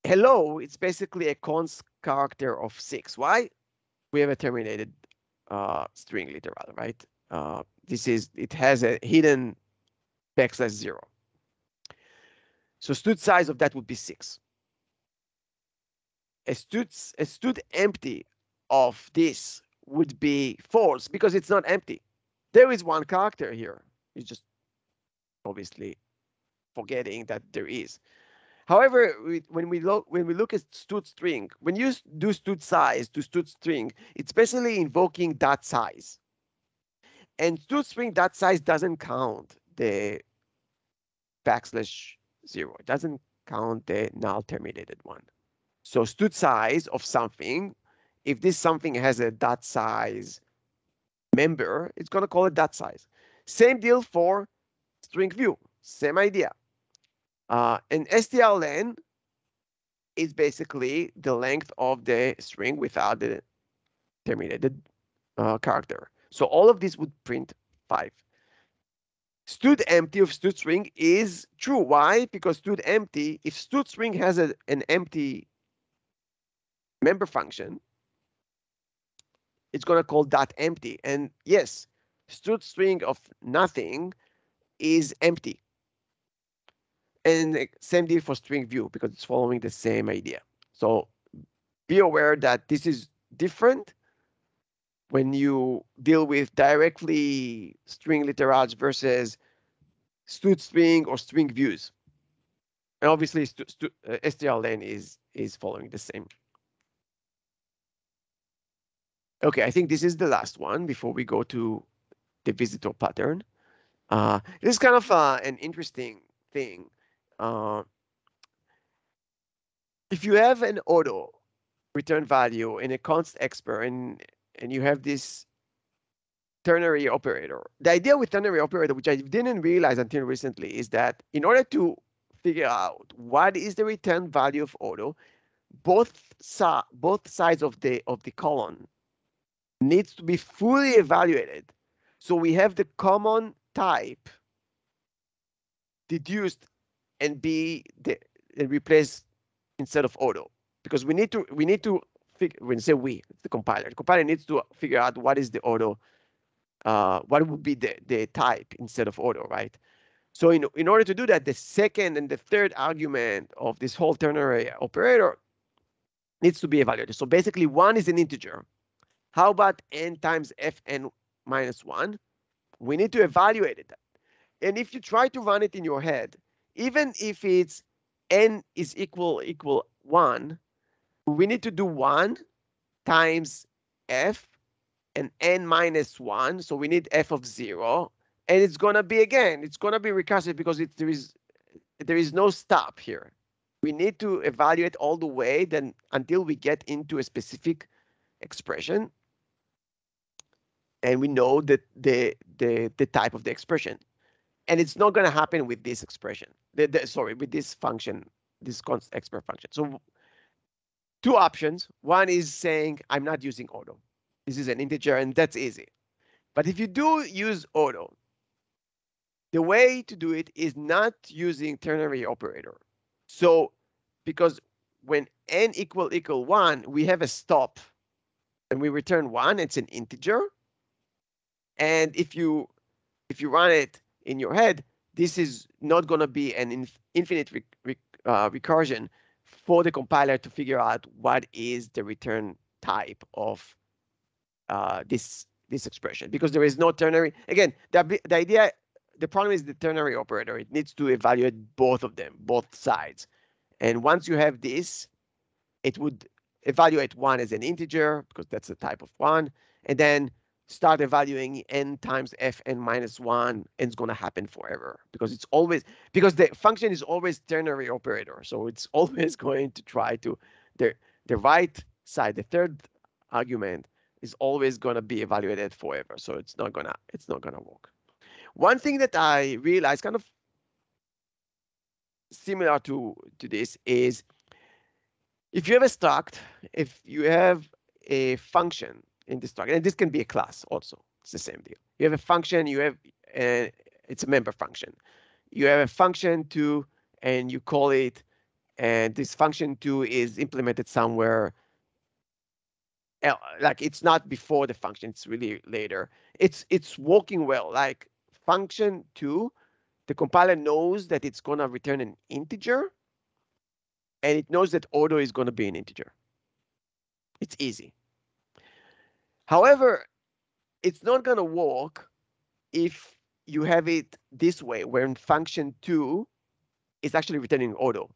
Hello, it's basically a const character of 6. Why? We have a terminated string literal, right? It has a hidden \0. So stud size of that would be 6. A stud empty of this would be false because it's not empty. There is one character here. You're just obviously forgetting that there is. However, when we look at stud string, when you do stud size to stud string, it's basically invoking that size. And stud string that size doesn't count the \0. It doesn't count the null terminated one. So stud size of something, if this something has a dot size member, it's going to call it dot size. Same deal for string view, same idea. And strlen is basically the length of the string without the terminated character. So all of this would print 5. Stud empty of stud string is true. Why? Because stud empty, if stud string has an empty member function, it's going to call dot empty. And yes, stud string of nothing is empty. And same deal for string view because it's following the same idea. So be aware that this is different when you deal with directly string literals versus stud string or string views. And obviously strlen is following the same. Okay, I think this is the last one before we go to the visitor pattern. This is kind of an interesting thing. If you have an auto return value in a const expr and you have this ternary operator, the idea with ternary operator, which I didn't realize until recently, is that in order to figure out what is the return value of auto, both sides of the column needs to be fully evaluated. So we have the common type deduced and be replaced instead of auto, because we need to figure, when say we, it's the compiler needs to figure out what is the auto, what would be the type instead of auto, right? So in order to do that, the second and the third argument of this whole ternary operator needs to be evaluated. So basically, one is an integer. How about n times fn minus 1? We need to evaluate it. And if you try to run it in your head, even if it's n is equal 1, we need to do 1 times f and n minus 1. So we need f of 0. And it's going to be, again, it's going to be recursive because there is no stop here. We need to evaluate all the way then until we get into a specific expression. And we know that the type of the expression. And it's not going to happen with this expression. Sorry, with this function, this const expr function. So 2 options. One is saying I'm not using auto. This is an integer, and that's easy. But if you do use auto, the way to do it is not using ternary operator. So because when n equal 1, we have a stop and we return 1, it's an integer. And if you run it in your head, this is not going to be an infinite recursion for the compiler to figure out what is the return type of this expression, because there is no ternary. Again, the problem is the ternary operator. It needs to evaluate both of them, both sides. And once you have this, it would evaluate 1 as an integer because that's the type of 1, and then start evaluating n times fn minus 1, and it's going to happen forever because the function is always ternary operator. So it's always going to try to the right side, the third argument is always going to be evaluated forever. So it's not gonna work. One thing that I realized, kind of similar to this, is if you have a struct, if you have a function in the struct, and this can be a class also, it's the same deal. You have a function, it's a member function. You have a function 2, and you call it, and this function 2 is implemented somewhere. Like it's not before the function, it's really later. It's working well. Like function 2, the compiler knows that it's going to return an integer, and it knows that auto is going to be an integer. It's easy. However, it's not going to work if you have it this way, where function 2 is actually returning auto.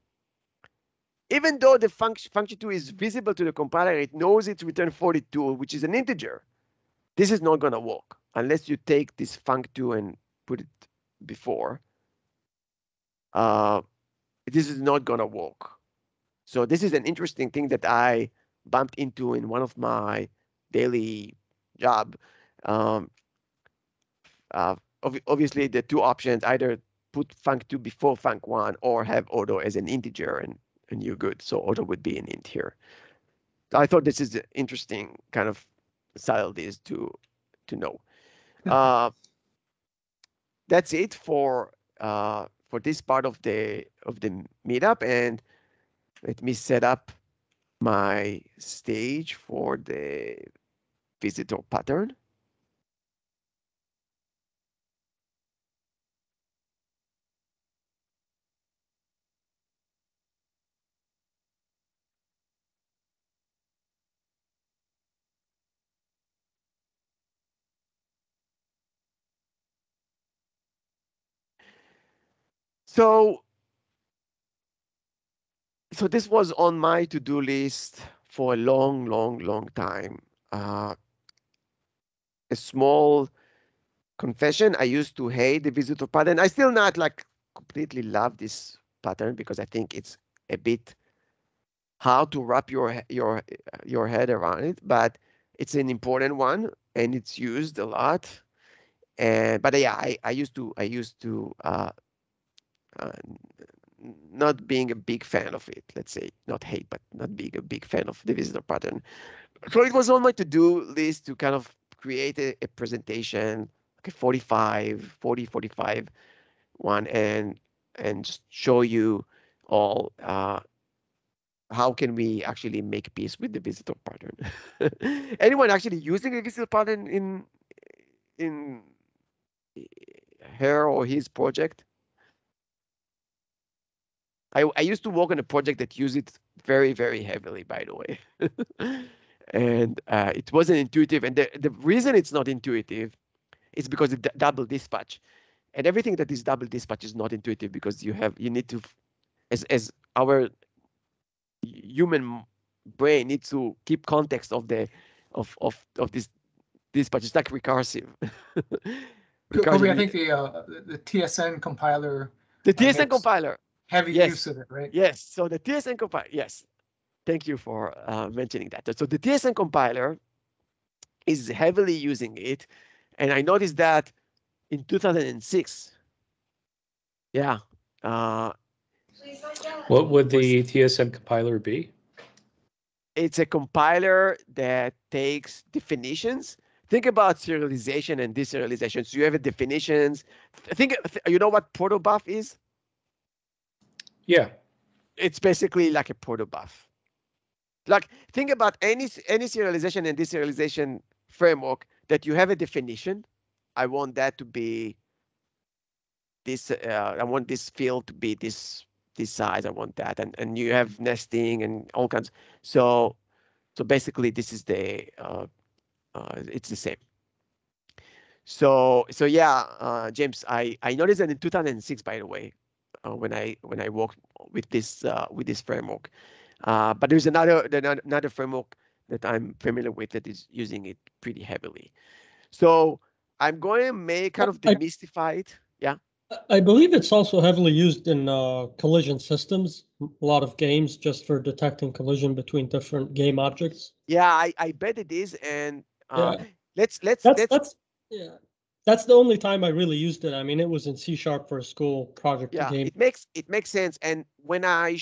Even though the function 2 is visible to the compiler, it knows it's return 42, which is an integer. This is not going to work unless you take this func2 and put it before. This is not going to work. So this is an interesting thing that I bumped into in one of my daily job. Obviously, the two options, either put func2 before func1 or have auto as an integer, and you're good. So auto would be an int here. So I thought this is an interesting kind of subtleties to know. That's it for this part of the meetup, and let me set up my stage for the visitor pattern. So this was on my to-do list for a long time. A small confession, I used to hate the visitor pattern. I still not like completely love this pattern because I think it's a bit hard to wrap your head around it, but it's an important one and it's used a lot. But yeah, I used to not being a big fan of it, let's say, not hate, but not being a big fan of the visitor pattern. So it was on my to-do list to kind of create a presentation, like a 45 one, and just show you all how can we actually make peace with the visitor pattern. Anyone actually using a visitor pattern in her or his project? I used to work on a project that used it very heavily, by the way. And it wasn't intuitive. And the reason it's not intuitive is because of double dispatch. And everything that is double dispatch is not intuitive because you need to, as our human brain needs to keep context of this dispatch. It's like recursive. Kobe, I think the TSN compiler. The TSN compiler. Heavy use of it, right? Yes. So the TSN compiler. Yes. Thank you for mentioning that. So the TSN compiler is heavily using it, and I noticed that in 2006. Yeah. What would the TSN compiler be? It's a compiler that takes definitions. Think about serialization and deserialization. So you have a definitions. You know what protobuf is? Yeah. it's basically like a protobuf. Like think about any serialization and deserialization framework that you have a definition. I want that to be this. I want this field to be this size. I want that, and you have nesting and all kinds. So basically, this is the it's the same. So yeah, James, I noticed that in 2006, by the way, when I worked with this framework. But there's another framework that I'm familiar with that is using it pretty heavily. So I'm going to make kind of demystify it. Yeah. I believe it's also heavily used in collision systems. A lot of games just for detecting collision between different game objects. Yeah, I bet it is. And Yeah. let's yeah. That's the only time I really used it. I mean, it was in C# for a school project yeah, game. it makes sense. And when I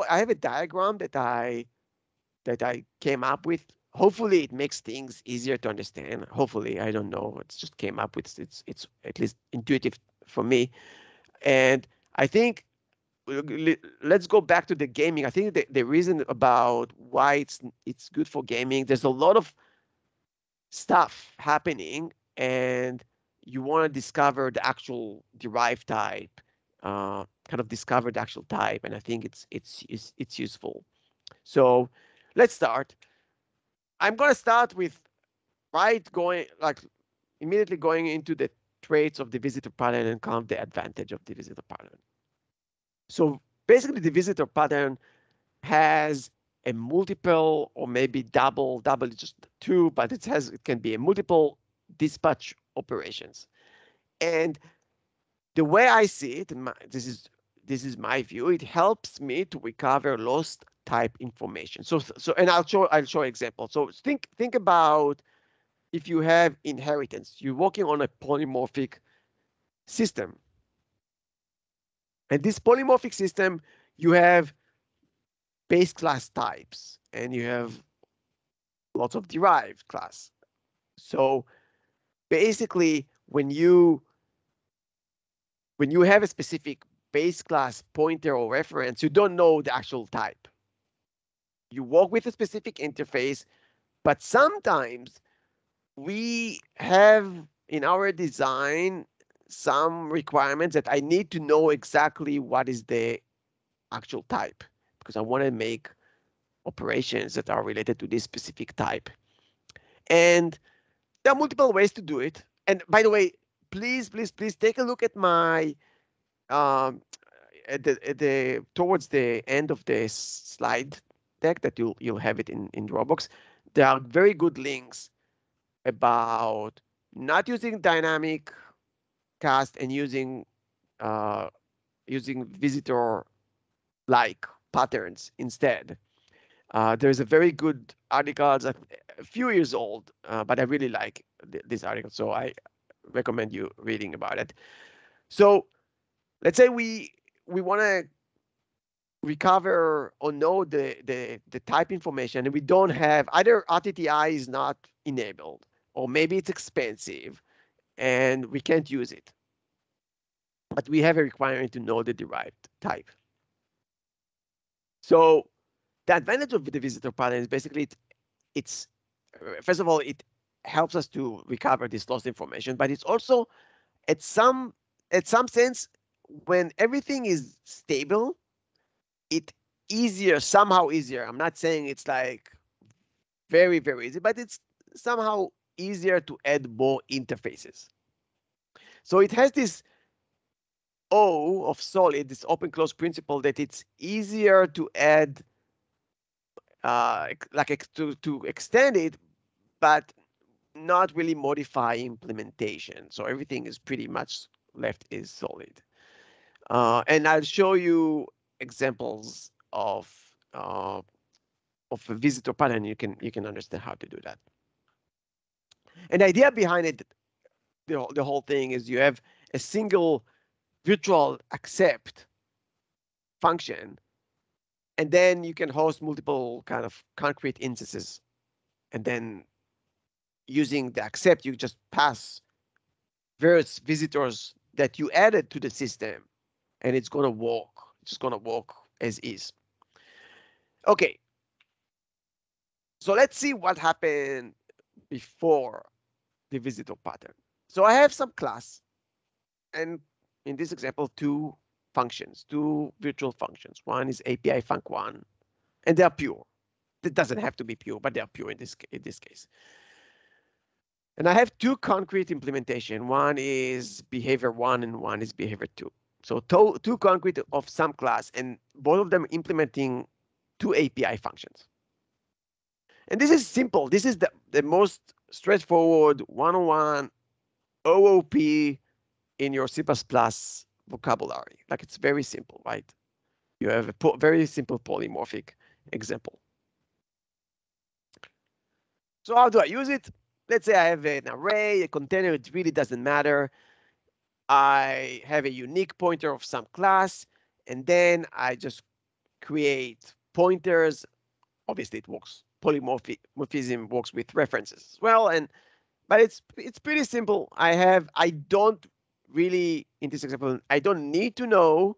have a diagram that I came up with. Hopefully it makes things easier to understand. Hopefully, I don't know. It's just came up with it's at least intuitive for me. And I think let's go back to the gaming. I think the reason about why it's good for gaming, there's a lot of stuff happening and you want to discover the actual derived type, kind of discover the actual type, and I think it's useful. So let's start. I'm going to start with immediately going into the traits of the visitor pattern and count the advantage of the visitor pattern. So basically the visitor pattern has a multiple or maybe double is just two, but it can be a multiple dispatch operations. And the way I see it, this is my view, it helps me to recover lost type information. So and I'll show example. So think about if you have inheritance, you're working on a polymorphic system. And this polymorphic system, you have base class types and you have lots of derived class. So basically, when you have a specific base class pointer or reference, you don't know the actual type. You work with a specific interface, but sometimes we have in our design some requirements that I need to know exactly what is the actual type because I want to make operations that are related to this specific type. And there are multiple ways to do it. And by the way, please take a look at my towards the end of the slide deck that you'll have it in Dropbox. There are very good links about not using dynamic cast and using visitor like patterns instead. There's a very good article, a few years old, but I really like this article, so I recommend you reading about it. So let's say we want to recover or know the type information, and we don't have either RTTI is not enabled, or maybe it's expensive, and we can't use it. But we have a requirement to know the derived type. So the advantage of the visitor pattern is basically it's first of all, it helps us to recover this lost information, but it's also at some sense, when everything is stable, it somehow easier. I'm not saying it's like very, very easy, but it's somehow easier to add more interfaces. So it has this O of solid, this open close principle, that it's easier to add to extend it, but not really modify implementation. So everything is pretty much left is solid. And I'll show you examples of a visitor pattern. You can understand how to do that. And the idea behind it, the whole thing is you have a single virtual accept function, and then you can host multiple kind of concrete instances, and then using the accept, you just pass various visitors that you added to the system, and it's going to work. It's just going to work as is. Okay. So let's see what happened before the visitor pattern. So I have some class, and in this example, two functions, two virtual functions. One is API func1, and they are pure. It doesn't have to be pure, but they are pure in this case. And I have two concrete implementation. One is behavior 1 and one is behavior 2. So two concrete of some class, and both of them implementing two API functions. And this is simple. This is the most straightforward one-on-one OOP in your C++ vocabulary. Like, it's very simple, right? You have a very simple polymorphic example. So how do I use it? Let's say I have an array, a container, it really doesn't matter. I have a unique pointer of some class, and then I just create pointers. Obviously it works. Polymorphism works with references as well, but it's pretty simple. I don't really, in this example, I don't need to know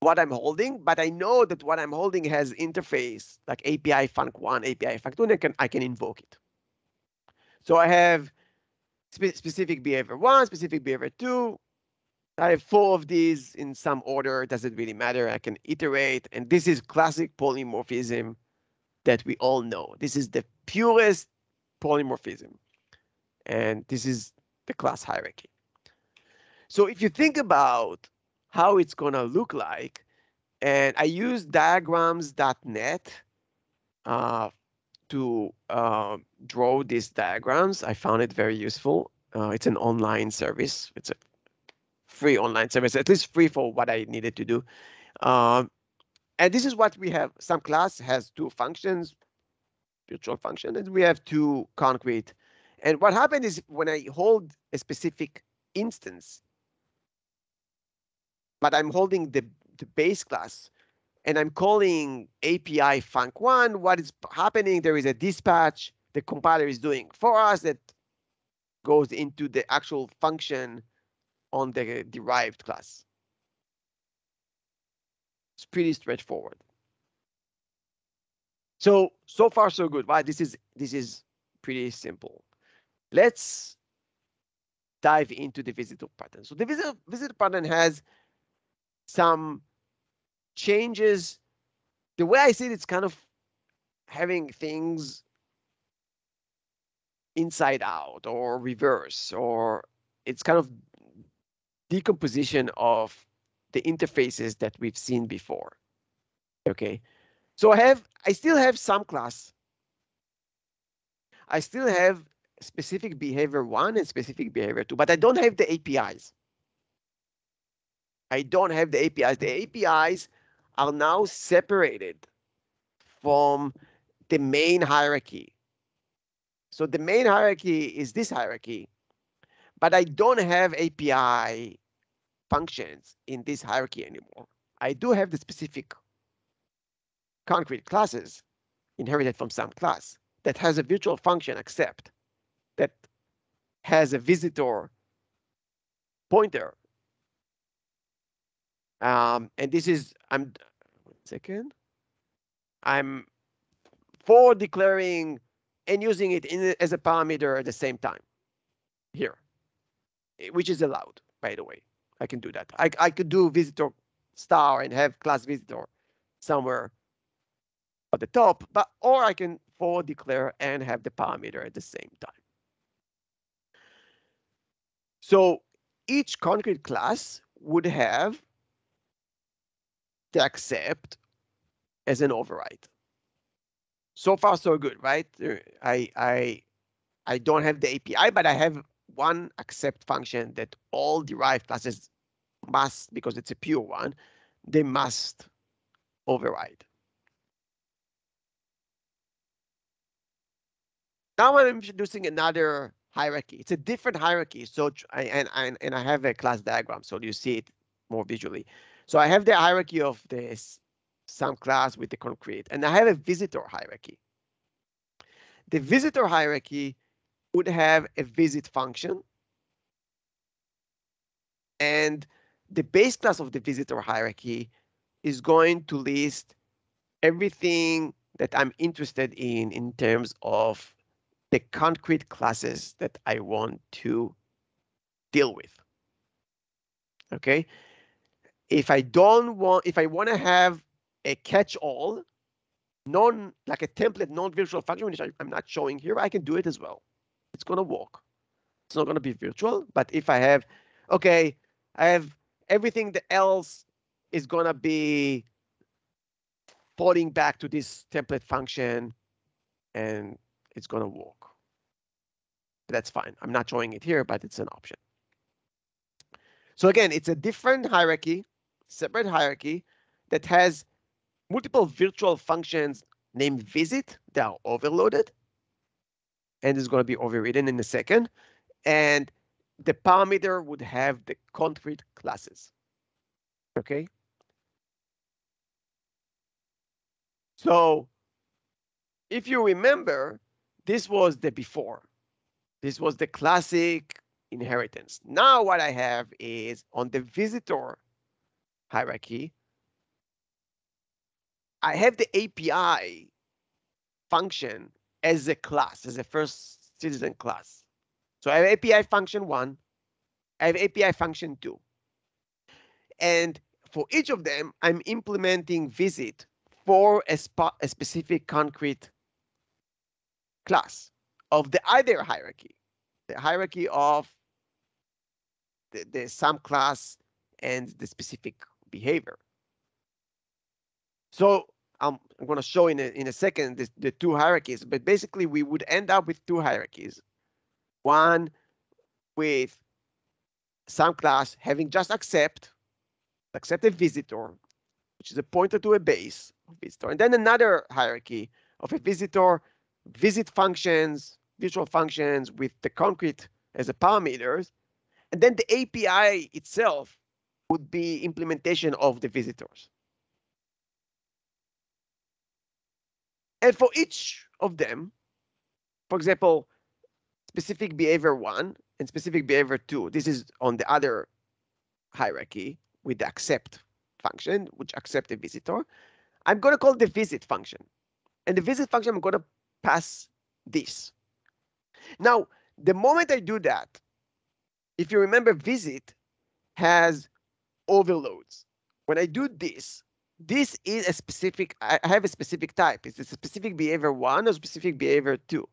what I'm holding, but I know that what I'm holding has interface like API func1, API func2, and I can invoke it. So I have specific behavior 1, specific behavior 2. I have 4 of these in some order. It doesn't really matter. I can iterate, and this is classic polymorphism that we all know. This is the purest polymorphism, and this is the class hierarchy. So if you think about how it's gonna look like, and I use diagrams.net to draw these diagrams. I found it very useful. It's an online service. It's a free online service, at least free for what I needed to do. And this is what we have. Some class has two functions, virtual function, and we have two concrete. And what happened is when I hold a specific instance, but I'm holding the base class, and I'm calling API func1, what is happening? There is a dispatch the compiler is doing for us that goes into the actual function on the derived class. It's pretty straightforward. So far so good, right? This is pretty simple. Let's dive into the visitor pattern. So the visitor pattern has some changes. The way I see it, it's kind of having things inside out or reverse, or it's kind of decomposition of the interfaces that we've seen before. Okay, so I still have some class. I still have specific behavior 1 and specific behavior 2, but I don't have the APIs. I don't have the APIs. The APIs are now separated from the main hierarchy. So the main hierarchy is this hierarchy, but I don't have API functions in this hierarchy anymore. I do have the specific concrete classes inherited from some class that has a virtual function accept that has a visitor pointer. And this is, one second. I'm for declaring and using it as a parameter at the same time here, which is allowed, by the way. I can do that. I could do visitor star and have class visitor somewhere at the top, or I can for declare and have the parameter at the same time. So each concrete class would have the accept as an override. So far, so good, right? I don't have the API, but I have one accept function that all derived classes must, because it's a pure one, they must override. Now I'm introducing another hierarchy. It's a different hierarchy. So and I have a class diagram, so you see it more visually. So I have the hierarchy of this some class with the concrete, and I have a visitor hierarchy. The visitor hierarchy would have a visit function, and the base class of the visitor hierarchy is going to list everything that I'm interested in terms of the concrete classes that I want to deal with. Okay. If I want to have a catch-all, like a template non-virtual function, which I'm not showing here, I can do it as well. It's going to work. It's not going to be virtual, but if I have, okay, I have everything that else is going to be falling back to this template function, and it's going to work. That's fine. I'm not showing it here, but it's an option. So again, it's a different hierarchy, separate hierarchy that has multiple virtual functions named visit. They are overloaded, and it's going to be overridden in a second. And the parameter would have the concrete classes. Okay. So if you remember, this was the before. This was the classic inheritance. Now what I have is on the visitor hierarchy, I have the API function as a class, as a first citizen class. So I have API function 1, I have API function 2. And for each of them, I'm implementing visit for a specific concrete class of the either hierarchy, the hierarchy of the sum class and the specific behavior. So I'm going to show in a second the two hierarchies, but basically we would end up with two hierarchies. One with some class having just accept a visitor, which is a pointer to a base of visitor, and then another hierarchy of a visitor, visit functions, virtual functions with the concrete as a parameters, and then the API itself would be implementation of the visitors. And for each of them, for example, specific behavior 1 and specific behavior 2, this is on the other hierarchy with the accept function, which accept a visitor. I'm going to call the visit function. And the visit function, I'm going to pass this. Now, the moment I do that, if you remember, visit has overloads. When I do this, this is a specific, I have a specific type. It's a specific behavior 1 or specific behavior 2.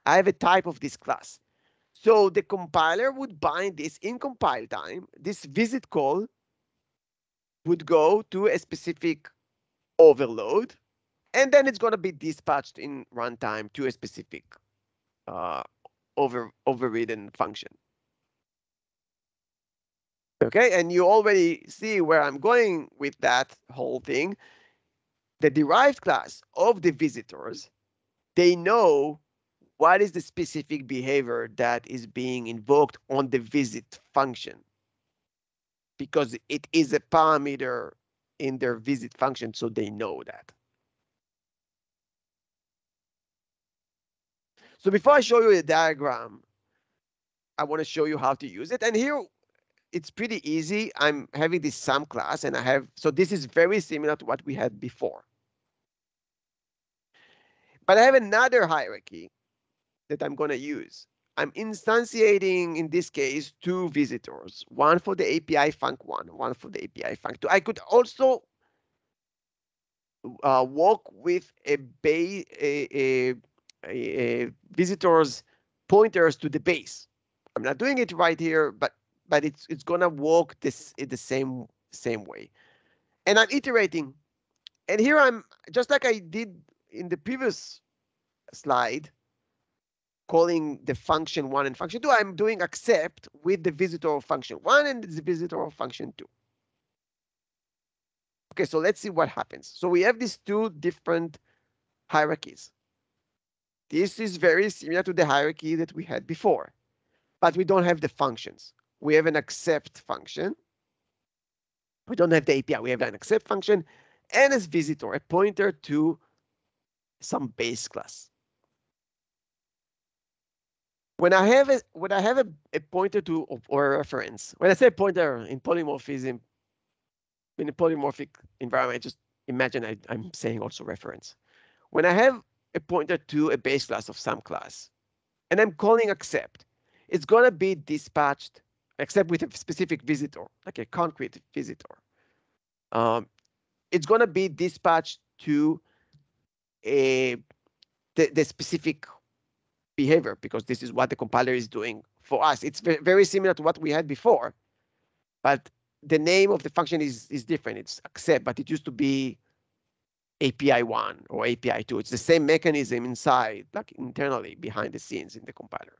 I have a type of this class. So the compiler would bind this in compile time. This visit call would go to a specific overload, and then it's going to be dispatched in runtime to a specific overridden function. Okay, and you already see where I'm going with that whole thing. The derived class of the visitors, they know what is the specific behavior that is being invoked on the visit function, because it is a parameter in their visit function, so they know that. So before I show you the diagram, I want to show you how to use it. And here, it's pretty easy. I'm having this sum class, and I have, so this is very similar to what we had before. But I have another hierarchy that I'm going to use. I'm instantiating, in this case, two visitors, one for the API func1, one for the API func2. I could also work with a visitors pointers to the base. I'm not doing it right here, but it's gonna work this in the same way. And I'm iterating. And here I'm, just like I did in the previous slide, calling the function 1 and function 2, I'm doing accept with the visitor of function 1 and the visitor of function 2. Okay, so let's see what happens. So we have these two different hierarchies. This is very similar to the hierarchy that we had before, but we don't have the functions. We have an accept function. We don't have the API. We have an accept function and as visitor, a pointer to some base class. When I have a pointer to or a reference, when I say pointer in polymorphism, in a polymorphic environment, just imagine I'm saying also reference. When I have a pointer to a base class of some class, and I'm calling accept, it's going to be dispatched, except with a specific visitor, like a concrete visitor. It's going to be dispatched to the specific behavior, because this is what the compiler is doing for us. It's very similar to what we had before, but the name of the function is different. It's accept, but it used to be API 1 or API 2. It's the same mechanism inside, like internally behind the scenes in the compiler.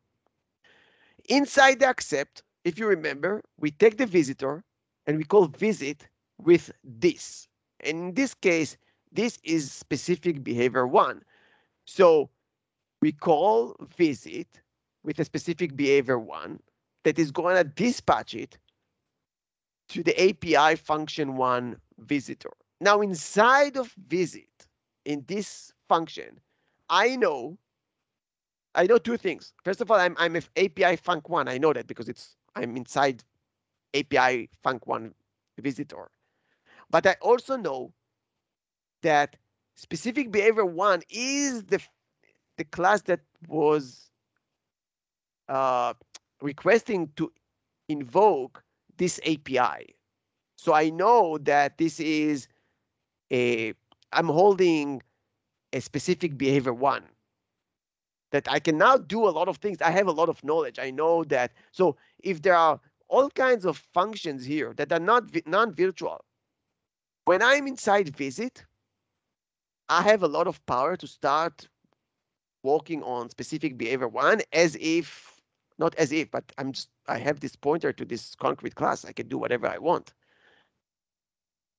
Inside the accept, if you remember, we take the visitor and we call visit with this. And in this case, this is specific behavior 1. So we call visit with a specific behavior 1 that is going to dispatch it to the API function 1 visitor. Now, inside of visit, in this function, I know two things. First of all, I'm an API func1. I know that because I'm inside API func1 visitor. But I also know that specific behavior 1 is the class that was requesting to invoke this API. So I know that this is I'm holding a specific behavior 1 that I can now do a lot of things. I have a lot of knowledge. I know that. So if there are all kinds of functions here that are not non-virtual, when I'm inside visit, I have a lot of power to start working on specific behavior 1 as if, not as if, but I have this pointer to this concrete class. I can do whatever I want.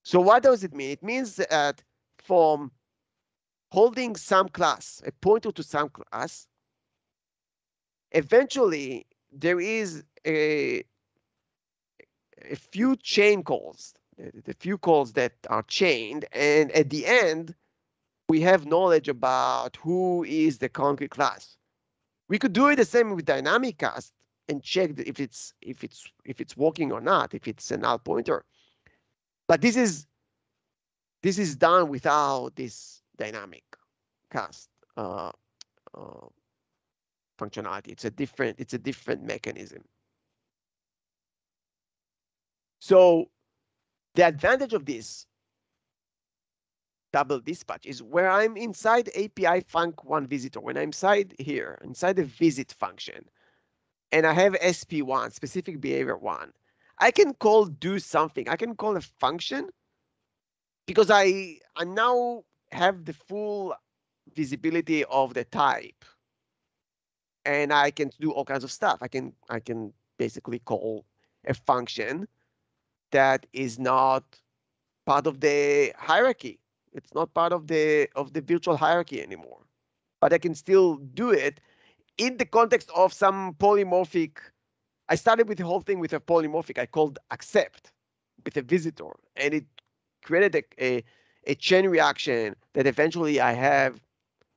So what does it mean? It means that from holding some class, a pointer to some class, eventually there is a few chain calls, the few calls that are chained, and at the end, we have knowledge about who is the concrete class. We could do it the same with dynamic cast and check if it's working or not, if it's a null pointer. But this is done without this dynamic cast functionality. It's a different mechanism. So the advantage of this double dispatch is where I'm inside API func1 visitor. When I'm inside here, inside the visit function, and I have SP1, specific behavior 1, I can call do something. I can call a function because I now have the full visibility of the type, and I can do all kinds of stuff. I can basically call a function that is not part of the hierarchy. It's not part of the virtual hierarchy anymore. But I can still do it in the context of some polymorphic. I started with the whole thing with a polymorphic. I called accept with a visitor, and it created a chain reaction that eventually I have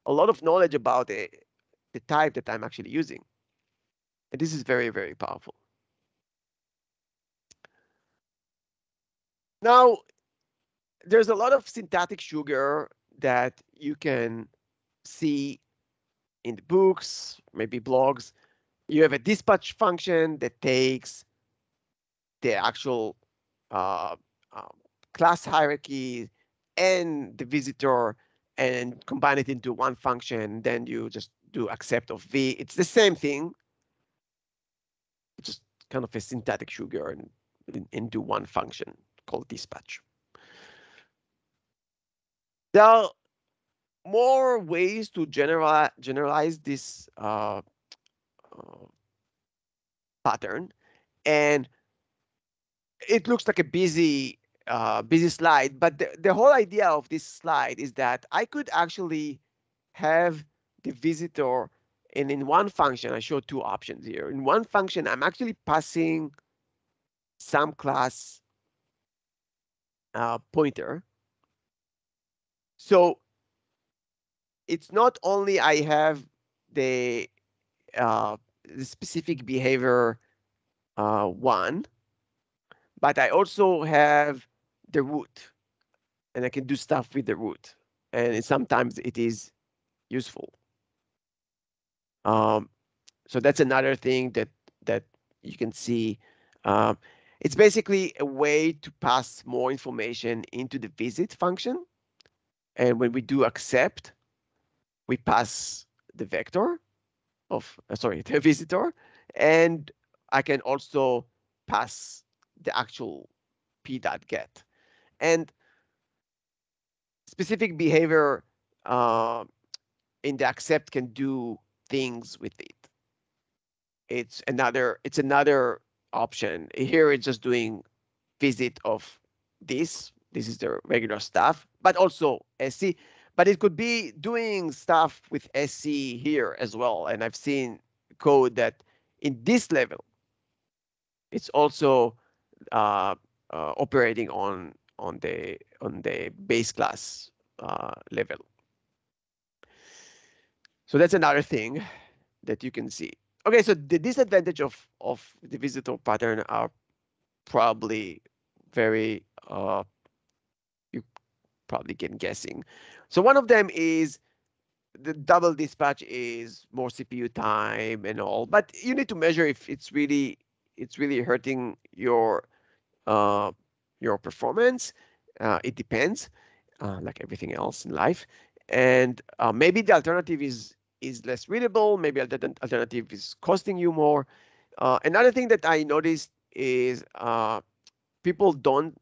a lot of knowledge about the type that I'm actually using. And this is very, very powerful. Now, there's a lot of syntactic sugar that you can see in the books, maybe blogs. You have a dispatch function that takes the actual class hierarchy and the visitor and combine it into one function. Then you just do accept of v. It's the same thing, just kind of a syntactic sugar and into one function called dispatch. There are more ways to generalize this pattern, and it looks like a busy slide, but the whole idea of this slide is that I could actually have the visitor, and in one function, I show two options here. In one function, I'm actually passing some class pointer. So it's not only I have the specific behavior 1, but I also have the root. and I can do stuff with the root, and sometimes it is useful. So that's another thing that you can see. It's basically a way to pass more information into the visit function. And when we do accept, we pass the vector of, the visitor. And I can also pass the actual p.get. And specific behavior in the accept can do things with it. It's another option. Here it's just doing visit of this. This is the regular stuff, but also SC. But it could be doing stuff with SC here as well. And I've seen code that in this level, it's also operating on the base class level. So that's another thing that you can see. Okay, so the disadvantage of the visitor pattern are probably very you probably can guessing. So one of them is the double dispatch is more CPU time and all, but you need to measure if it's really hurting your performance. It depends, like everything else in life. And maybe the alternative is less readable. Maybe the alternative is costing you more. Another thing that I noticed is people don't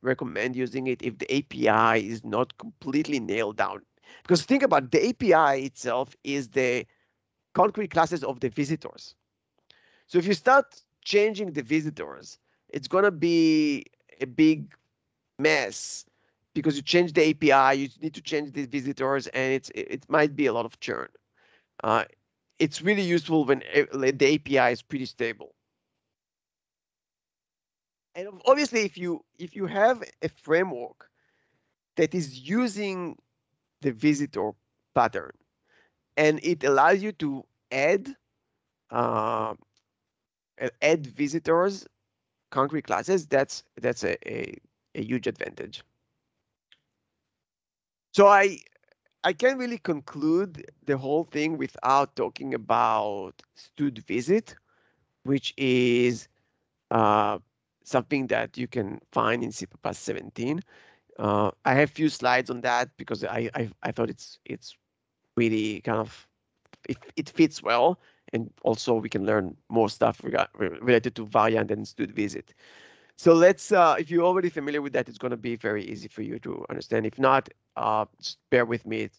recommend using it if the API is not completely nailed down. Because think about the API itself is the concrete classes of the visitors. So if you start changing the visitors, it's going to be a big mess because you change the API, you need to change the visitors, and it might be a lot of churn. It's really useful when the API is pretty stable. And obviously, if you have a framework that is using the visitor pattern and it allows you to add visitors concrete classes, that's a huge advantage. So I can't really conclude the whole thing without talking about stud visit, which is something that you can find in CPP 17. I have a few slides on that because I thought it's really kind of it fits well, and also we can learn more stuff related to variant and stud visit. So let's, if you're already familiar with that, it's going to be very easy for you to understand. If not, just bear with me.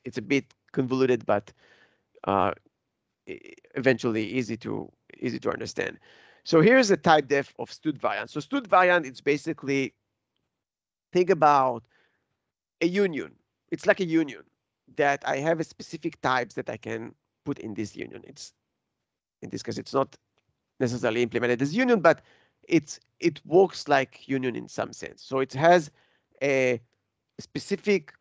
It's a bit convoluted, but eventually easy to understand. So here's the type def of stud variant. So stud variant, it's basically, think about a union. It's like a union that I have a specific types that I can put in this union. It's in this case, it's not necessarily implemented as union, but it works like union in some sense. So it has a specific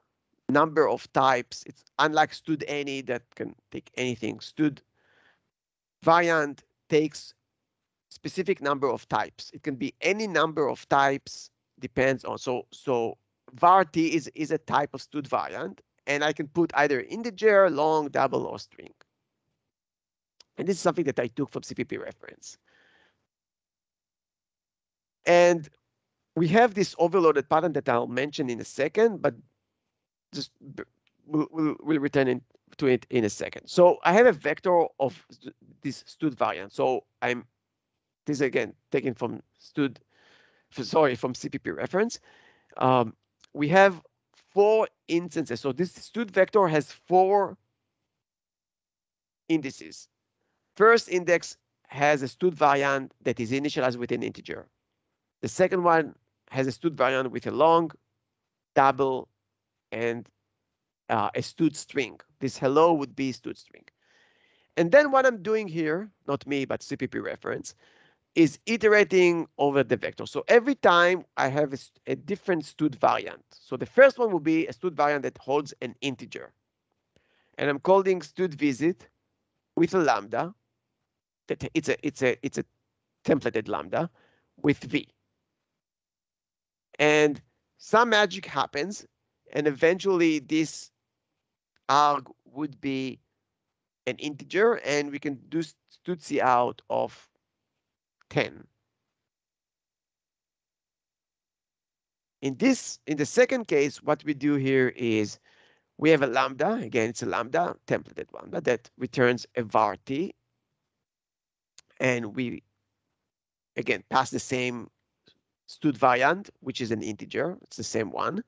number of types. It's unlike stud any that can take anything. Stud variant takes specific number of types. It can be any number of types, depends on. So var t is a type of stud variant, and I can put either integer, long, double, or string. And this is something that I took from CPP reference. And we have this overloaded pattern that I'll mention in a second, but just we'll return to it in a second. So I have a vector of this stud variant. So this again taken from from CPP reference. We have 4 instances. So this stud vector has 4 indices. First index has a stud variant that is initialized with an integer. The second one has a stud variant with a long, double, and a stud string. This hello would be stud string. And then what I'm doing here, not me, but CPP reference, is iterating over the vector. So every time I have a different stud variant. So the first one will be a stud variant that holds an integer. And I'm calling stud visit with a lambda. That it's a templated lambda with v. And some magic happens, and eventually this arg would be an integer, and we can do std out of 10. In the second case, what we do here is we have a lambda. Again, it's a lambda, templated lambda, that returns a var_t. And we, again, pass the same stud variant, which is an integer. It's the same one.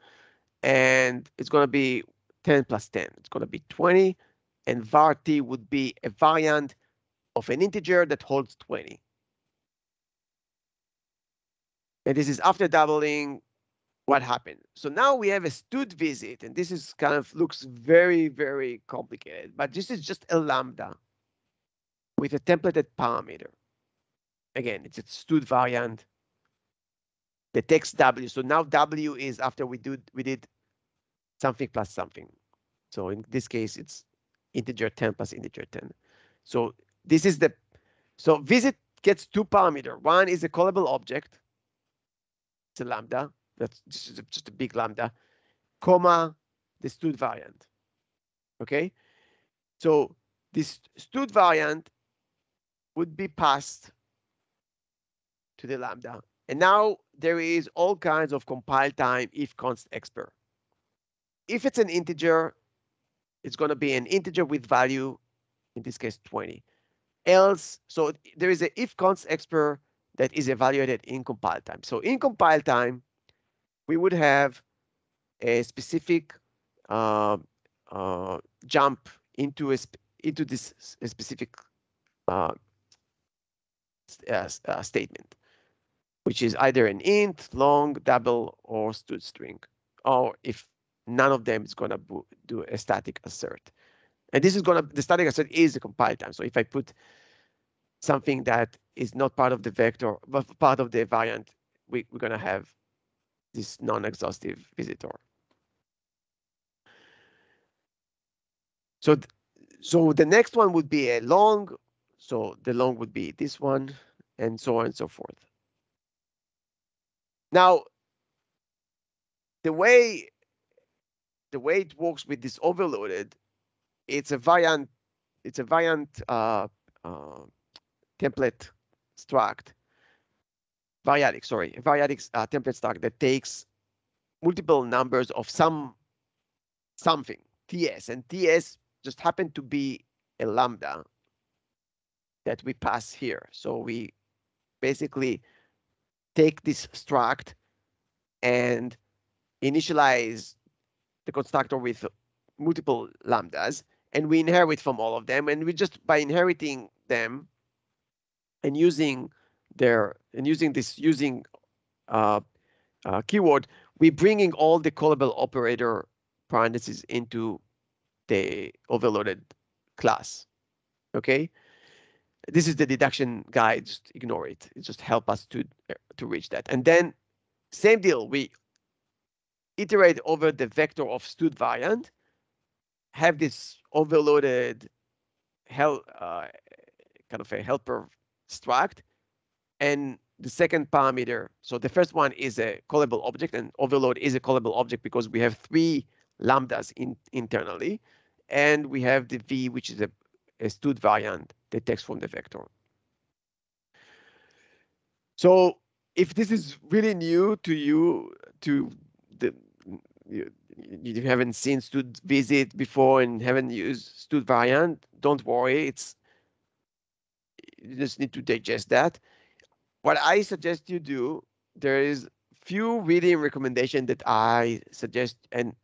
And it's going to be 10 plus 10. It's going to be 20. And var_t would be a variant of an integer that holds 20. And this is after doubling what happened. So now we have a stud visit, and this is kind of looks very, very complicated, but this is just a lambda with a templated parameter. Again, it's a stud variant that takes w. So now w is after we did something plus something. So in this case, it's integer 10 plus integer 10. So this is so visit gets two parameters. One is a callable object. It's a lambda. That's just a big lambda, comma, the stud variant. Okay, so this stud variant would be passed to the lambda. And now there is all kinds of compile time if const expr. If it's an integer, it's going to be an integer with value, in this case 20. Else, so there is a if const expr that is evaluated in compile time. So in compile time, we would have a specific jump into this specific statement, which is either an int, long, double, or stud string, or if none of them is going to do a static assert. And this is the static assert is the compile time. So if I put something that is not part of the vector, but part of the variant, we're going to have this non-exhaustive visitor. So the next one would be a long. So the long would be this one, and so on and so forth. Now, the way it works with this overloaded, it's a variant template struct. Variadic template struct that takes multiple numbers of something, TS, and TS just happened to be a lambda that we pass here. So we basically take this struct and initialize the constructor with multiple lambdas, and we inherit from all of them, and we just by inheriting them and using this keyword, we're bringing all the callable operator parentheses into the overloaded class. Okay, this is the deduction guide. Just ignore it. It just help us to reach that. And then same deal. We iterate over the vector of stud variant, have this overloaded kind of a helper struct, and the second parameter. So the first one is a callable object, and overload is a callable object because we have 3 lambdas internally, and we have the v, which is a stud variant that takes from the vector. So if this is really new to you, you haven't seen stud visit before and haven't used stud variant, don't worry. You just need to digest that. What I suggest you do, there is few reading recommendation that I suggest, and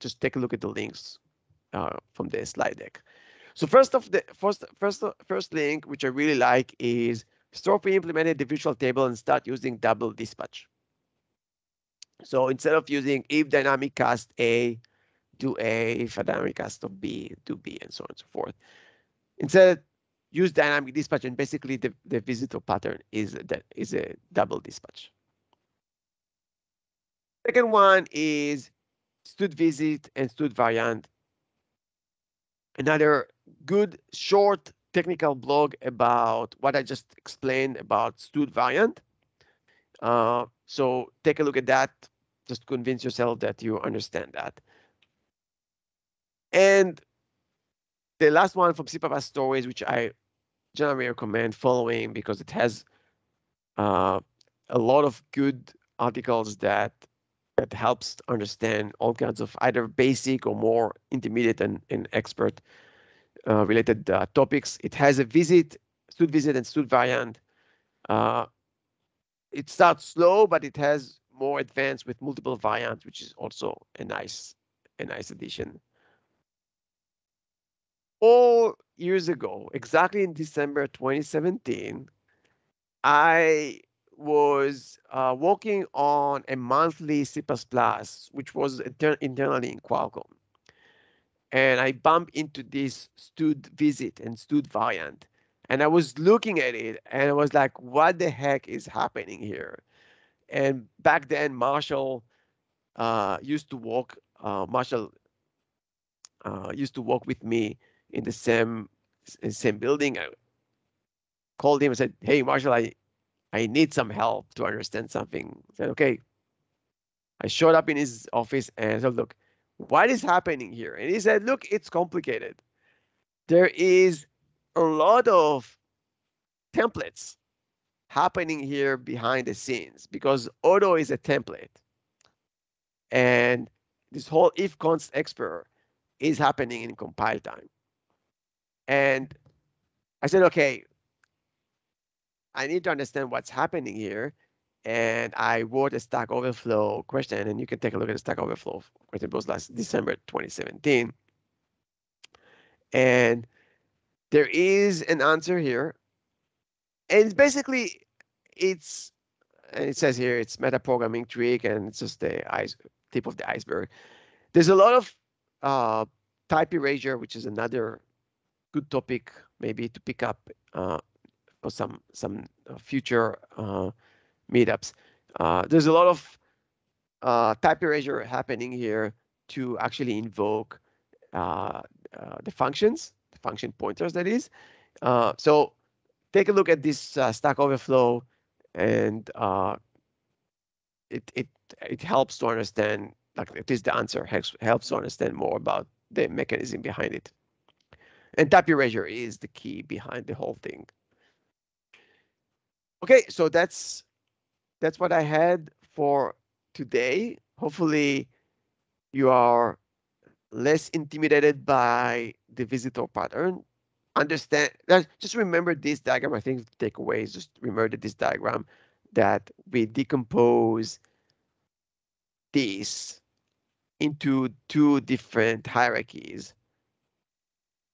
just take a look at the links from the slide deck. So first link, which I really like, is store pre-implemented the virtual table and start using double dispatch. So instead of using if dynamic cast A, do A, if a dynamic cast of B, do B, and so on and so forth. Instead, use dynamic dispatch, and basically the visitor pattern is a double dispatch. Second one is stud visit and stud variant. Another good short technical blog about what I just explained about stud variant. So take a look at that. just convince yourself that you understand that. And the last one from CPP Stories, which I generally recommend following because it has a lot of good articles that helps understand all kinds of either basic or more intermediate and expert related topics. It has a student visit and student variant. It starts slow, but it has more advanced with multiple variants, which is also a nice addition. 4 years ago, exactly in December 2017, I was working on a monthly C++, which was internally in Qualcomm. And I bumped into this stud visit and stud variant. And I was looking at it and I was like, what the heck is happening here? And back then, Marshall used to work with me in the same building. I called him and said, hey, Marshall, I need some help to understand something. I said, okay. I showed up in his office and I said, look, what is happening here? And he said, look, it's complicated. There is a lot of templates happening here behind the scenes because auto is a template. And this whole if const expert is happening in compile time. And I said, okay, I need to understand what's happening here. And I wrote a Stack Overflow question, and you can take a look at the Stack Overflow question. It was last December 2017. And there is an answer here. And it's basically, it says here, it's metaprogramming trick, and it's just the tip of the iceberg. There's a lot of type erasure, which is another good topic maybe to pick up for some future meetups. There's a lot of type erasure happening here to actually invoke the functions, the function pointers, that is. So take a look at this Stack Overflow, and it helps to understand, like at least the answer helps to understand more about the mechanism behind it. And type erasure is the key behind the whole thing. Okay, so that's what I had for today. Hopefully you are less intimidated by the visitor pattern. Understand, just remember this diagram. I think the takeaway is just remember this diagram, that we decompose this into 2 different hierarchies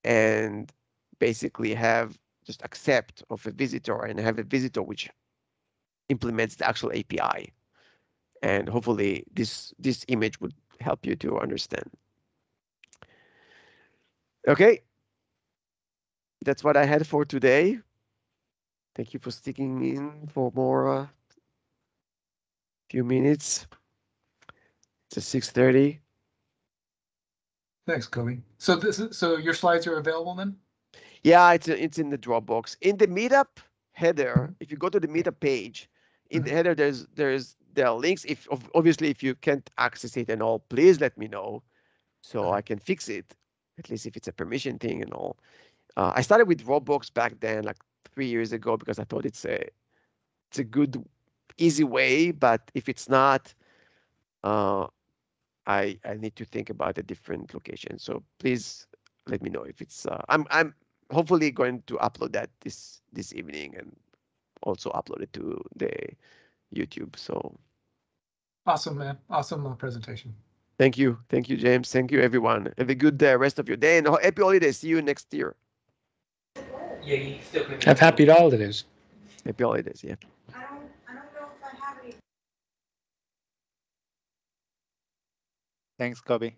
and basically have just accept of a visitor and have a visitor which implements the actual API. And hopefully this image would help you to understand. Okay, that's what I had for today. Thank you for sticking in for more few minutes. It's 6:30. Thanks, Kobe. So your slides are available then? Yeah, it's in the Dropbox. In the meetup header, if you go to the meetup page, in the header there are links. If obviously if you can't access it and all, please let me know so I can fix it. At least if it's a permission thing and all. I started with Dropbox back then, like 3 years ago, because I thought it's a good, easy way. But if it's not, I need to think about a different location. So please let me know if it's. I'm hopefully going to upload that this evening and also upload it to the YouTube. So Awesome, man. Awesome presentation. Thank you, James. Thank you, everyone. Have a good rest of your day and happy holidays. See you next year. Yeah, you still can. Have happy holidays. Happy holidays. Yeah. I don't know if I have any. Thanks, Kobe.